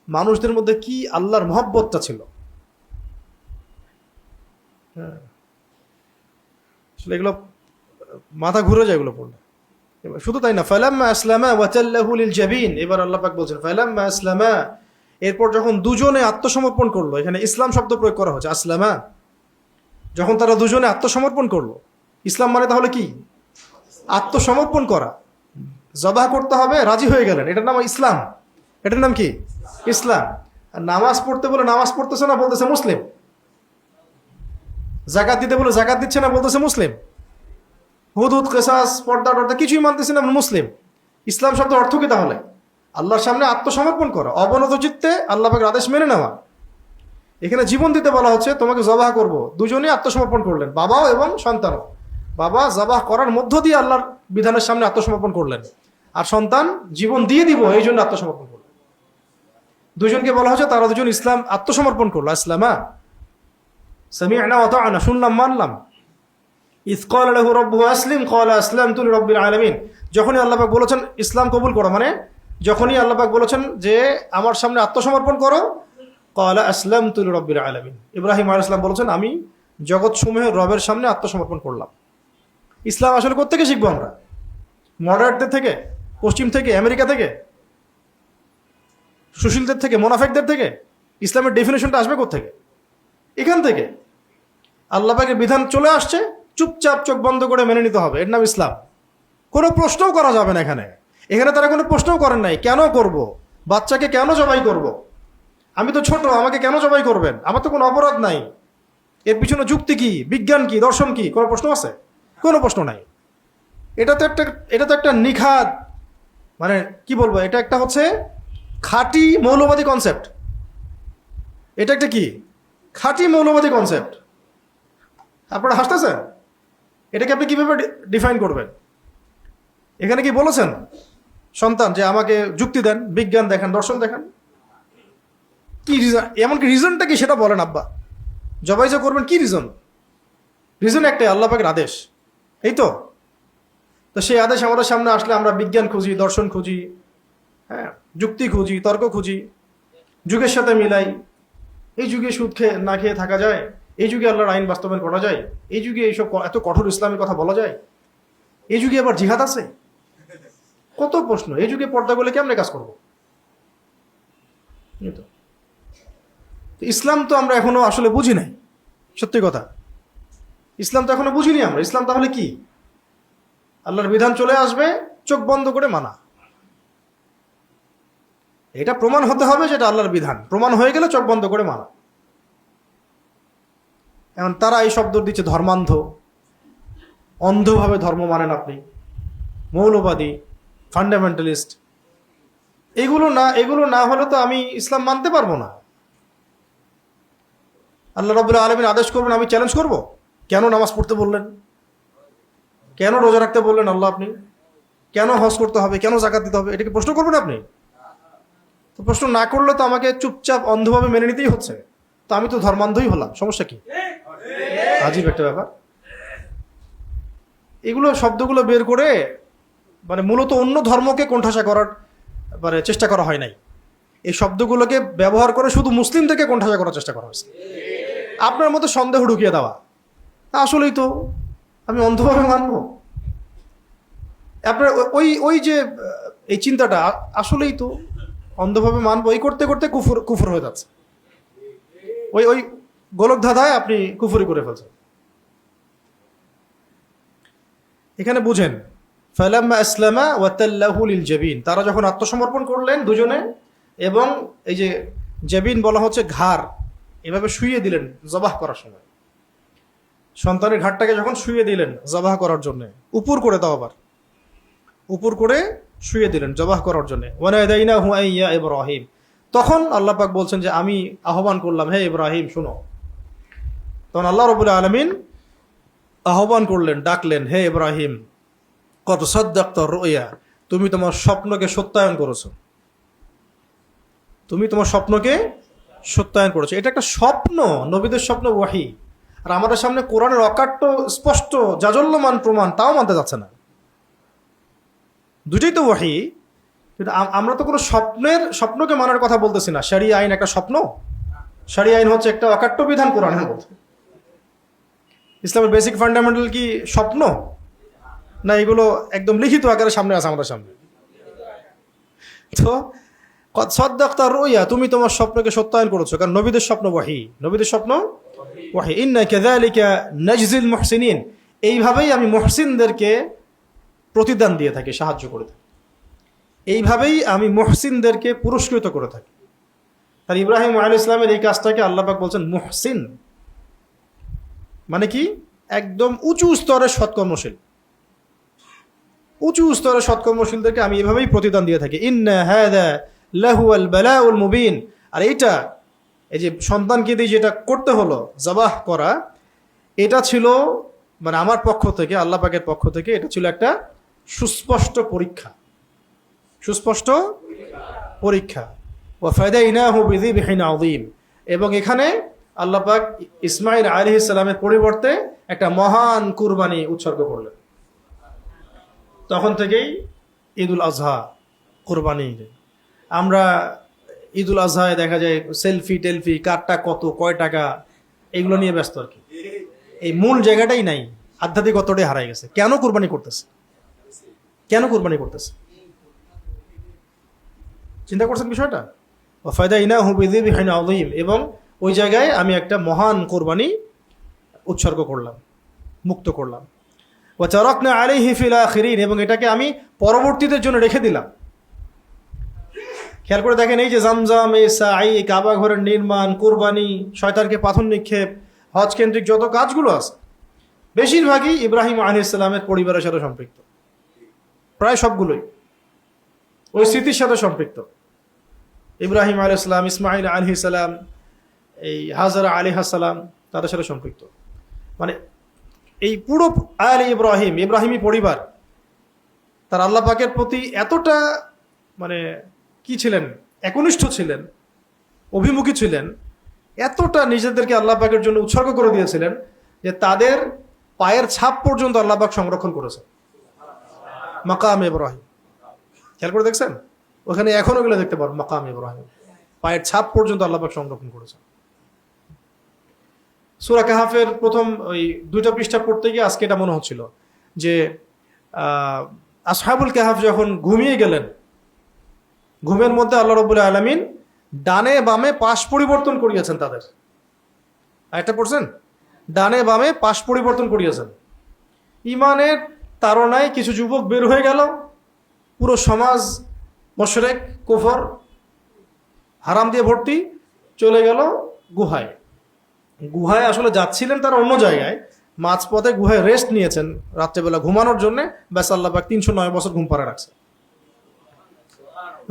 Speaker 1: মানুষদের মধ্যে কি আল্লাহর মহব্বতটা ছিল, হ্যাঁ, আসলে এগুলো মাথা ঘুরে যায় এগুলো পড়লে। শুধু তাই না, ফালাম্মা আসলামা ওয়াতাল্লাহু লিল জাবিন, এবার আল্লাহ পাক বলছেন ফালাম্মা আসলামা, এরপর যখন দুজনে আত্মসমর্পণ করলো, এখানে ইসলাম শব্দ প্রয়োগ করা হচ্ছে, আসলামা, যখন তারা দুজনে আত্মসমর্পণ করলো। ইসলাম মানে তাহলে কি? আত্মসমর্পণ করা। জবাহ করতে হবে, রাজি হয়ে গেলেন, এটার নাম ইসলাম। এটার নাম কি? ইসলাম। আর নামাজ পড়তে বলে নামাজ পড়তেছে না, বলতেছে মুসলিম। জাকাত দিতে বলে জাকাত দিচ্ছে না, বলতেছে মুসলিম। হুদুদ, কেসাস, পর্দা টর্দা কিছুই মানতেছে না, মুসলিম। ইসলাম শব্দের অর্থ কি তাহলে? আল্লাহর সামনে আত্মসমর্পণ করা, অবনত চিত্তে আল্লাহ পাকের আদেশ মেনে নেওয়া। এখানে জীবন দিতে বলা হচ্ছে, তোমাকে জবাহ করব। দুজনেই আত্মসমর্পণ করলেন, বাবাও এবং সন্তানও। বাবা জবাহ করার মধ্য দিয়ে আল্লাহর বিধানের সামনে আত্মসমর্পণ করলেন, আর সন্তান জীবন দিয়ে দিব এই জন্য আত্মসমর্পণ করলেন। দুজনকে বলা হচ্ছে তারা দুজন ইসলাম আত্মসমর্পণ করলো। ইসলামা সামি'না ওয়া আতা'না, শুনলাম মানলাম। ইয ক্বালা লাহু রাব্বুহু আসলিম ক্বালা আসলামতু লিরাব্বিল আলামিন, যখনই আল্লাহ পাক বলেছেন ইসলাম কবুল করো, মানে যখনই আল্লাহ পাক বলেছেন যে আমার সামনে আত্মসমর্পণ করো, ক্বালা আসলামতু লিরাব্বিল আলামিন, ইব্রাহিম আলাইহিস সালাম বলেছেন আমি জগৎসমূহের রবের সামনে আত্মসমর্পণ করলাম। ইসলাম আসলে কোত্থেকে শিখবো আমরা? মডারেটদের থেকে, পশ্চিম থেকে, আমেরিকা থেকে, সুশীলদের থেকে, মোনাফেকদের থেকে? ইসলামের ডেফিনেশনটা আসবে কোত্থেকে? এখান থেকে। আল্লাহ পাকের বিধান চলে আসছে, চুপচাপ চোখ বন্ধ করে মেনে নিতে হবে, এর নাম ইসলাম। কোনো প্রশ্নও করা যাবে না এখানে। এখানে তারা কোনো প্রশ্নও করেন নাই, কেন করব, বাচ্চাকে কেন জবাই করব, আমি তো ছোট, আমাকে কেন জবাই করবেন, আমার তো কোনো অপরাধ নাই, এর পিছনে যুক্তি কি, বিজ্ঞান কি, দর্শন কি, কোনো প্রশ্ন আছে? কোনো প্রশ্ন নাই। এটা তো একটা নিখাত, মানে কি বলবো, এটা একটা হচ্ছে খাঁটি মৌলবাদী কনসেপ্ট। এটা একটা কি খাঁটি মৌলবাদী কনসেপ্ট। আপনারা হাসতেছেন, এটাকে আপনি কিভাবে ডিফাইন করবেন? এখানে কি বলেছেন সন্তান যে আমাকে যুক্তি দেন, বিজ্ঞান দেখান, দর্শন দেখান, কি রিজন, এমনকি রিজনটা কি সেটা বলেন। আব্বা জবাই যে করবেন, কি রিজন? রিজন একটাই, আল্লাহ পাকের আদেশ, এই তো। তো সেই আদেশ আমাদের সামনে আসলে আমরা বিজ্ঞান খুঁজি, দর্শন খুঁজি, হ্যাঁ, যুক্তি খুঁজি, তর্ক খুঁজি, যুগের সাথে মিলাই। এই যুগে সুদ না খেয়ে থাকা যায়, এই যুগে আল্লাহর আইন বাস্তবায়ন করা যায়, এই যুগে এইসব এত কঠোর ইসলামের কথা বলা যায়, এই যুগে আবার জিহাদ আছে, কত প্রশ্ন। এই যুগে পর্দা করলে কেমনে কাজ করবো? ইসলাম তো আমরা এখনো আসলে বুঝি নাই, সত্যি কথা। ইসলাম তো এখনো বুঝিনি আমরা। ইসলাম তাহলে কি? আল্লাহর বিধান চলে আসবে, চোখ বন্ধ করে মানা। এটা প্রমাণ হতে হবে যেটা আল্লাহর বিধান, প্রমাণ হয়ে গেলে চোখ বন্ধ করে মানা। এখন তারা এই শব্দ দিচ্ছে ধর্মান্ধ, অন্ধভাবে ধর্ম মানেন আপনি, মৌলবাদী, ফান্ডামেন্টালিস্ট। এগুলো না হলে তো আমি ইসলাম মানতে পারবো না। আল্লাহ রাব্বুল আলামিন আদেশ করবেন, আমি চ্যালেঞ্জ করব, কেন নামাজ পড়তে বললেন, কেন রোজা রাখতে বললেন আল্লাহ, আপনি কেন হজ করতে হবে, কেন জাকাত দিতে হবে, এটাকে প্রশ্ন করবেন আপনি? তো প্রশ্ন না করলে তো আমাকে চুপচাপ অন্ধভাবে মেনে নিতেই হচ্ছে, তো আমি তো ধর্মান্ধই হলাম, সমস্যা কি? আজীব একটা ব্যাপার। এগুলো শব্দগুলো বের করে মানে মূলত অন্য ধর্মকে কোণঠাসা করার মানে চেষ্টা করা হয় নাই। এই শব্দগুলোকে ব্যবহার করে শুধু মুসলিমদেরকে কোণঠাসা করার চেষ্টা করা হয়েছে, আপনার মতো সন্দেহ ঢুকিয়ে দেওয়া। আসলেই তো আমি অন্ধভাবে মানব, আপনার ওই ওই যে এই চিন্তাটা, আসলেই তো অন্ধভাবে মানবো, এই করতে করতে কুফর কুফর হয়ে যাচ্ছে, ওই ওই গোলক ধাঁধায় আপনি কুফরি করে ফেলছেন। এখানে বুঝেন, ফালাম্মা আসলামা ওয়া তাল্লাহু লিল জাবিন, তারা যখন আত্মসমর্পণ করলেন দুজনে, এবং এই যে জাবিন বলা হচ্ছে ঘাড়, এভাবে শুইয়ে দিলেন জবাহ করার সময়, সন্তানের ঘাড়টাকে যখন শুইয়ে দিলেন জবাহ করার জন্য, উপর করে দাও, আবার উপর করে শুইয়ে দিলেন জবাহ করার জন্য, ওয়ানাদাইনাহু আইয়া ইব্রাহিম, তখন আল্লাহ পাক বলছেন যে আমি আহ্বান করলাম, হে ইব্রাহিম শোনো। তখন আল্লাহ রাব্বুল আলামিন আহ্বান করলেন, ডাকলেন, হে ইব্রাহিম কদ সাদ্দাকতা রুয়া, তুমি তোমার স্বপ্নকে সত্যায়ন করেছো, তুমি তোমার স্বপ্নকে সত্যায়ন করেছো। এটা একটা স্বপ্ন, নবীদের স্বপ্ন ওয়াহি, আর আমাদের সামনে কোরআনের অকাট্য স্পষ্ট জাজল্যমান প্রমাণ, তাও মানতে যাচ্ছে না। দুটোই তো ওয়াহি, কিন্তু আমরা তো কোনো স্বপ্নকে মানার কথা বলতেছি না। শরিয়া আইন একটা স্বপ্ন, শরিয়া আইন হচ্ছে একটা অকাট্য বিধান কোরআনের মধ্যে। ইসলামের বেসিক ফান্ডামেন্টাল কি স্বপ্ন, না এগুলো একদম লিখিত আকারে সামনে আছে আমাদের সামনে? তো কদ সাদ্দাকতা রুয়া, তুমি তোমার স্বপ্নকে সত্যায়ন করেছো, কারণ নবীদের স্বপ্ন ওয়াহি, নবীদের স্বপ্ন ওয়াহি। ইন্না কাযালিকা নাজজিল মুহসিনিন, এইভাবেই আমি মুহসিনদেরকে প্রতিদান দিয়ে থাকি, সাহায্য করে থাকি, এইভাবেই আমি মুহসিনদেরকে পুরস্কৃত করে থাকি। আর ইব্রাহিম আলাইহিস সালামের এই কাজটাকে আল্লাহ পাক বলছেন মুহসিন, মানে কি একদম উঁচু স্তরের সৎকর্মশীল, উঁচু স্তরের সৎকর্মশীলদেরকে আমি এভাবেই প্রতিদান দিয়ে থাকি। ইন্না হাযা লাহুয়াল বালাউল মুবিন, আর এইটা, এই যে সন্তানকে দিয়ে যেটা করতে হলো জবাহ করা, এটা ছিল মানে আমার পক্ষ থেকে, আল্লাহ পাকের পক্ষ থেকে এটা ছিল একটা সুস্পষ্ট পরীক্ষা, সুস্পষ্ট পরীক্ষা। ওয়া ফাদাইনাহু বিযিবহিন আযীম, এবং এখানে আল্লাহ পাক ইসমাঈল আলাইহিস সালামের পরিবর্তে একটা মহান কুরবানি উৎসর্গ করলেন। তখন থেকেই ঈদুল আজহা, কুরবানি। আমরা ঈদুল আজহায় দেখা যায় সেলফি টেলফি, কারটা কত, কয় টাকা, এগুলো নিয়ে ব্যস্ত আর কি। এই মূল জায়গাটাই নাই, আধ্যাত্মিকতাটাই হারাই গেছে। কেন কুরবানি করতেছে, কেন কুরবানি করতেছে, চিন্তা করছেন বিষয়টা? ওয়া ফাদাইনাহু বিযিবহিন আযীম, এবং ওই জায়গায় আমি একটা মহান কোরবানি উৎসর্গ করলাম, মুক্ত করলাম। ওয়া তারাকনা আলাইহি ফিল আখিরিন, এবং এটাকে আমি পরবর্তীদের জন্য রেখে দিলাম। খেয়াল করে দেখেন, এই যে জামজাম, এই সাঈ, কাবা ঘরের নির্মাণ, কুরবানি, শয়তানকে পাথর নিক্ষেপ, হজ কেন্দ্রিক যত কাজগুলো আছে, বেশিরভাগই ইব্রাহিম আলাইহিস সালামের পরিবারের সাথে সম্পৃক্ত, প্রায় সবগুলোই ওই স্মৃতির সাথে সম্পৃক্ত। ইব্রাহিম আলাইহিস সালাম, ইসমাঈল আলাইহিস সালাম, এই হাজারা আলাইহিস সালাম, তাদের সাথে সম্পৃক্ত। মানে এই পুরো আলে ইব্রাহিম, ইব্রাহিমী পরিবার, তার আল্লাহ পাকের প্রতি এতটা মানে কি ছিলেন, একনিষ্ঠ ছিলেন, অভিমুখী ছিলেন, এতটা নিজেদেরকে আল্লাহ পাকের জন্য উৎসর্গ করে দিয়েছিলেন যে তাদের পায়ের ছাপ পর্যন্ত আল্লাহ পাক সংরক্ষণ করেছে। মাকাম ইব্রাহিম, খেয়াল করে দেখছেন, ওখানে এখনো গেলে দেখতে পারো মাকাম ইব্রাহিম, পায়ের ছাপ পর্যন্ত আল্লাহ পাক সংরক্ষণ করেছে। সূরা কাহাফের প্রথম ওই 2টা পৃষ্ঠা পড়তে গিয়ে আজকে এটা মনে হচ্ছিল যে আসহাবুল কাহাফ যখন ঘুমিয়ে গেলেন, ঘুমের মধ্যে আল্লাহ রাব্বুল আলামিন ডানে বামে পাশ পরিবর্তন করিয়েছেন তাদের। আরেকটা পড়ছেন, ডানে বামে পাশ পরিবর্তন করিয়েছেন। ইমানের তাড়নায় কিছু যুবক বের হয়ে গেল, পুরো সমাজ মুশরিক, কুফর, হারাম দিয়ে ভর্তি, চলে গেল গুহায়। গুহায় আসলে যাচ্ছিলেন তারা অন্য জায়গায়, মাঝপথে গুহায় রেস্ট নিয়েছেন রাত্রেবেলা ঘুমানোর জন্য। ব্যাস আল্লাহ পাক 309 বছর ঘুম পাড়া রাখছে।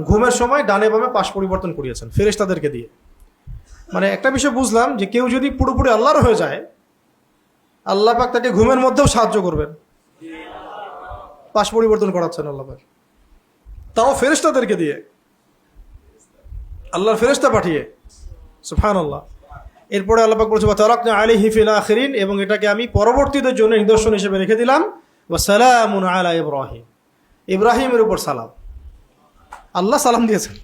Speaker 1: ঘুমের সময় ডানে বামে পাশ পরিবর্তন করিয়েছেন ফেরেশতাদেরকে দিয়ে। মানে একটা বিষয় বুঝলাম যে কেউ যদি পুরোপুরি আল্লাহর হয়ে যায়, আল্লাহ পাক তাকে ঘুমের মধ্যেও সাহায্য করবেন, পাশ পরিবর্তন করাচ্ছেন আল্লাহ পাক, তাও ফেরেশতাদেরকে দিয়ে, আল্লাহর ফেরেশতা পাঠিয়ে। সুবহানাল্লাহ। এরপরে আল্লাহ পাক বলেছে ওয়া তারাকনা আলাইহি ফিল আখিরিন, এবং এটাকে আমি পরবর্তীদের জন্য নিদর্শন হিসেবে রেখে দিলাম। ওয়া সালামুন আলা ইব্রাহিম, ইব্রাহিমের উপর সালাম। আল্লাহ সালাম দিয়েছেন,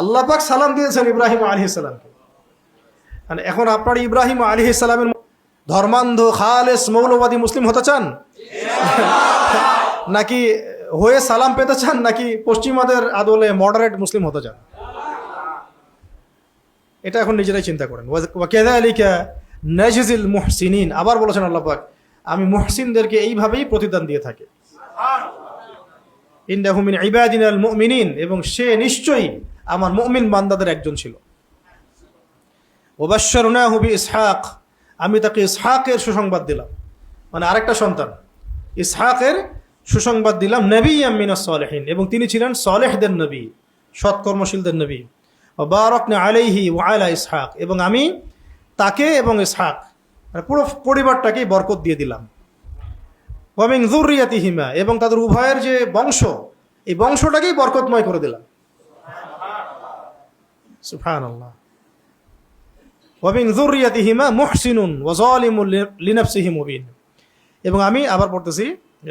Speaker 1: আল্লাহ পাক সালাম দিয়েছেন ইব্রাহিম আলাইহিস সালামকে। মানে এখন আপনার ইব্রাহিম আলাইহিস সালামের ধর্মান্ধ খালেস মৌলবাদী মুসলিম হতে চান, নাকি হয়ে সালাম পেতে চান, নাকি পশ্চিমাদের আদলে মডারেট মুসলিম হতে চান? এটা এখন নিজেরাই চিন্তা করেন। ওয়া কাযালিকা নাজজিল মুহসিনিন, আবার বলেছেন আল্লাহ পাক আমি মুহসিনদেরকে এইভাবেই প্রতিদান দিয়ে থাকি। ইন্নাহু মিন ইবাদিনাল মুমিনিন, এবং সে নিশ্চয়ই আমার মুমিন বান্দাদের একজন ছিল। ওয়া বাশশারনাহু বিইসহাক, আমি তাকে ইসহাকের সুসংবাদ দিলাম, মানে আরেকটা সন্তান ইসহাকের সুসংবাদ দিলাম। নবিয়্যাম মিনাস সালিহিন, এবং তিনি ছিলেন সালেহদের নবী, সৎকর্মশীলদের নবী। ওয়া বারাকনা আলাইহি ওয়া আলা ইসহাক, এবং আমি তাকে এবং ইসহাক মানে পুরো পরিবারটাকেই বরকত দিয়ে দিলাম। ওয়া মিন যুররিয়াতিহিমা, এবং তাদের উভয়ের যে বংশ, এই বংশটাকেই বরকতময় করে দিলাম। সুবহানাল্লাহ। ওয়া মিন যুররিয়াতিহিমা মুহসিনুন ওয়া যালিমুন লিনাফসিহি মুবিন, এবং আমি আবার পড়তেছি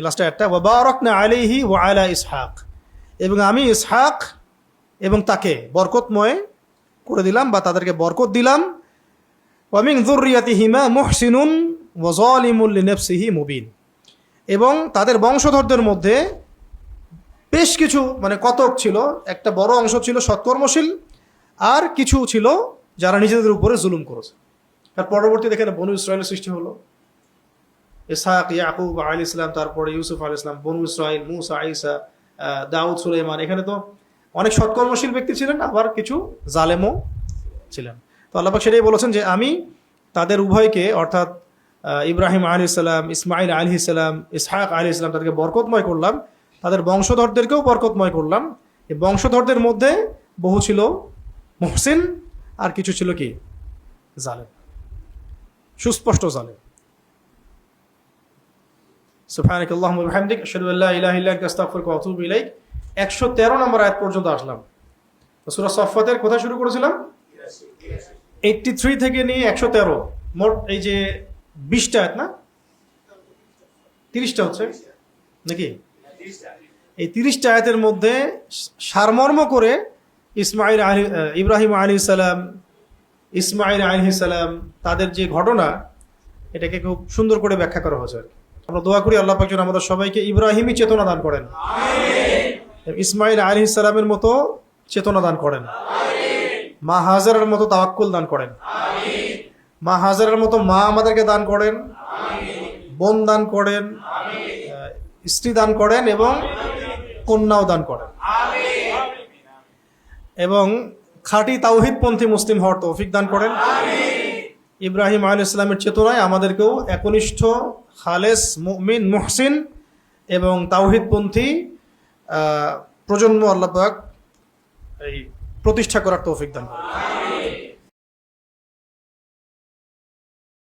Speaker 1: লাস্টে একটা, ওয়া বারাকনা আলাইহি ওয়া আলা ইসহাক, এবং আমি ইসহাক এবং তাকে বরকতময় করে দিলাম বা তাদেরকে বরকত দিলাম। ওয়া মিন যুররিয়াতিহিমা মুহসিনুন ওয়া যালিমুন লিনাফসিহি মুবিন, এবং তাদের বংশধরদের মধ্যে বেশ কিছু মানে কতক ছিল, একটা বড় অংশ ছিল সৎকর্মশীল, আর কিছু ছিল যারা নিজেদের উপরে জুলুম করেছে। তার পরবর্তী দেখেন বনু ইসরায়েলের সৃষ্টি হলো, ইসহাক, ইয়াকুব আলাইহিস সালাম, তারপরে ইউসুফ আলাইহিস সালাম, বনু ইসরাইল, মুসা, ঈসা, দাউদ, সুলাইমান। এখানে তো অনেক সৎকর্মশীল ব্যক্তি ছিলেন, আবার কিছু জালেমও ছিলেন। তো আল্লাহ পাক সেটাই বলেছেন যে আমি তাদের উভয়কে, অর্থাৎ ইব্রাহিম আলাইহিস সালাম, ইসমাইল আলাইহিস সালাম, ইসহাক আলাইহিস সালাম, তাদেরকে বরকতময় করলাম, তাদের বংশধরদেরকেও বরকতময় করলাম। এই বংশধরদের মধ্যে বহু ছিল মুহসিন, আর কিছু ছিল কি জালেম, সুস্পষ্ট জালেম। সুবহানাকাল্লাহুম্মা ওয়া বিহামদিক, আশহাদু আল্লা ইলাহা ইল্লা আনতা, আস্তাগফিরুকা ওয়া আতুবু ইলাইক। 113 নম্বর আয়াত পর্যন্ত আসলাম। সূরা সাফফাতের কোথায় শুরু করেছিলাম? 83 থেকে নিয়ে 113, মোট এই যে 20টা আয়াত, না 30টা হচ্ছে নাকি? এই 30টা আয়াতের মধ্যে সারমর্ম করে ইব্রাহিম আলাইহিস সালাম, ইসমাইল আলাইহিস সালাম, তাদের যে ঘটনা, এটাকে খুব সুন্দর করে ব্যাখ্যা করা হয়েছে। আমরা দোয়া করি আল্লাহ পাক যেন আমাদের সবাইকে ইব্রাহিমী চেতনা দান করেন, ইসমাইল আলাইহিস সালামের মতো চেতনা দান করেন, মা হাজারের মতো তাওয়াক্কুল দান করেন, মা হাজারের মতো মা আমাদেরকে দান করেন, বোন দান করেন, স্ত্রী দান করেন, এবং কন্যাও দান করেন, এবং খাঁটি তাওহীদপন্থী মুসলিম হওয়ার তৌফিক দান করেন। ইব্রাহিম আলাইহিস সালামের চেতনায় আমাদেরকেও একনিষ্ঠ খালেস মুমিন মুহসিন এবং তাওহীদপন্থী প্রজন্ম আল্লাহ পাক এই প্রতিষ্ঠা করার তৌফিক দান করেন।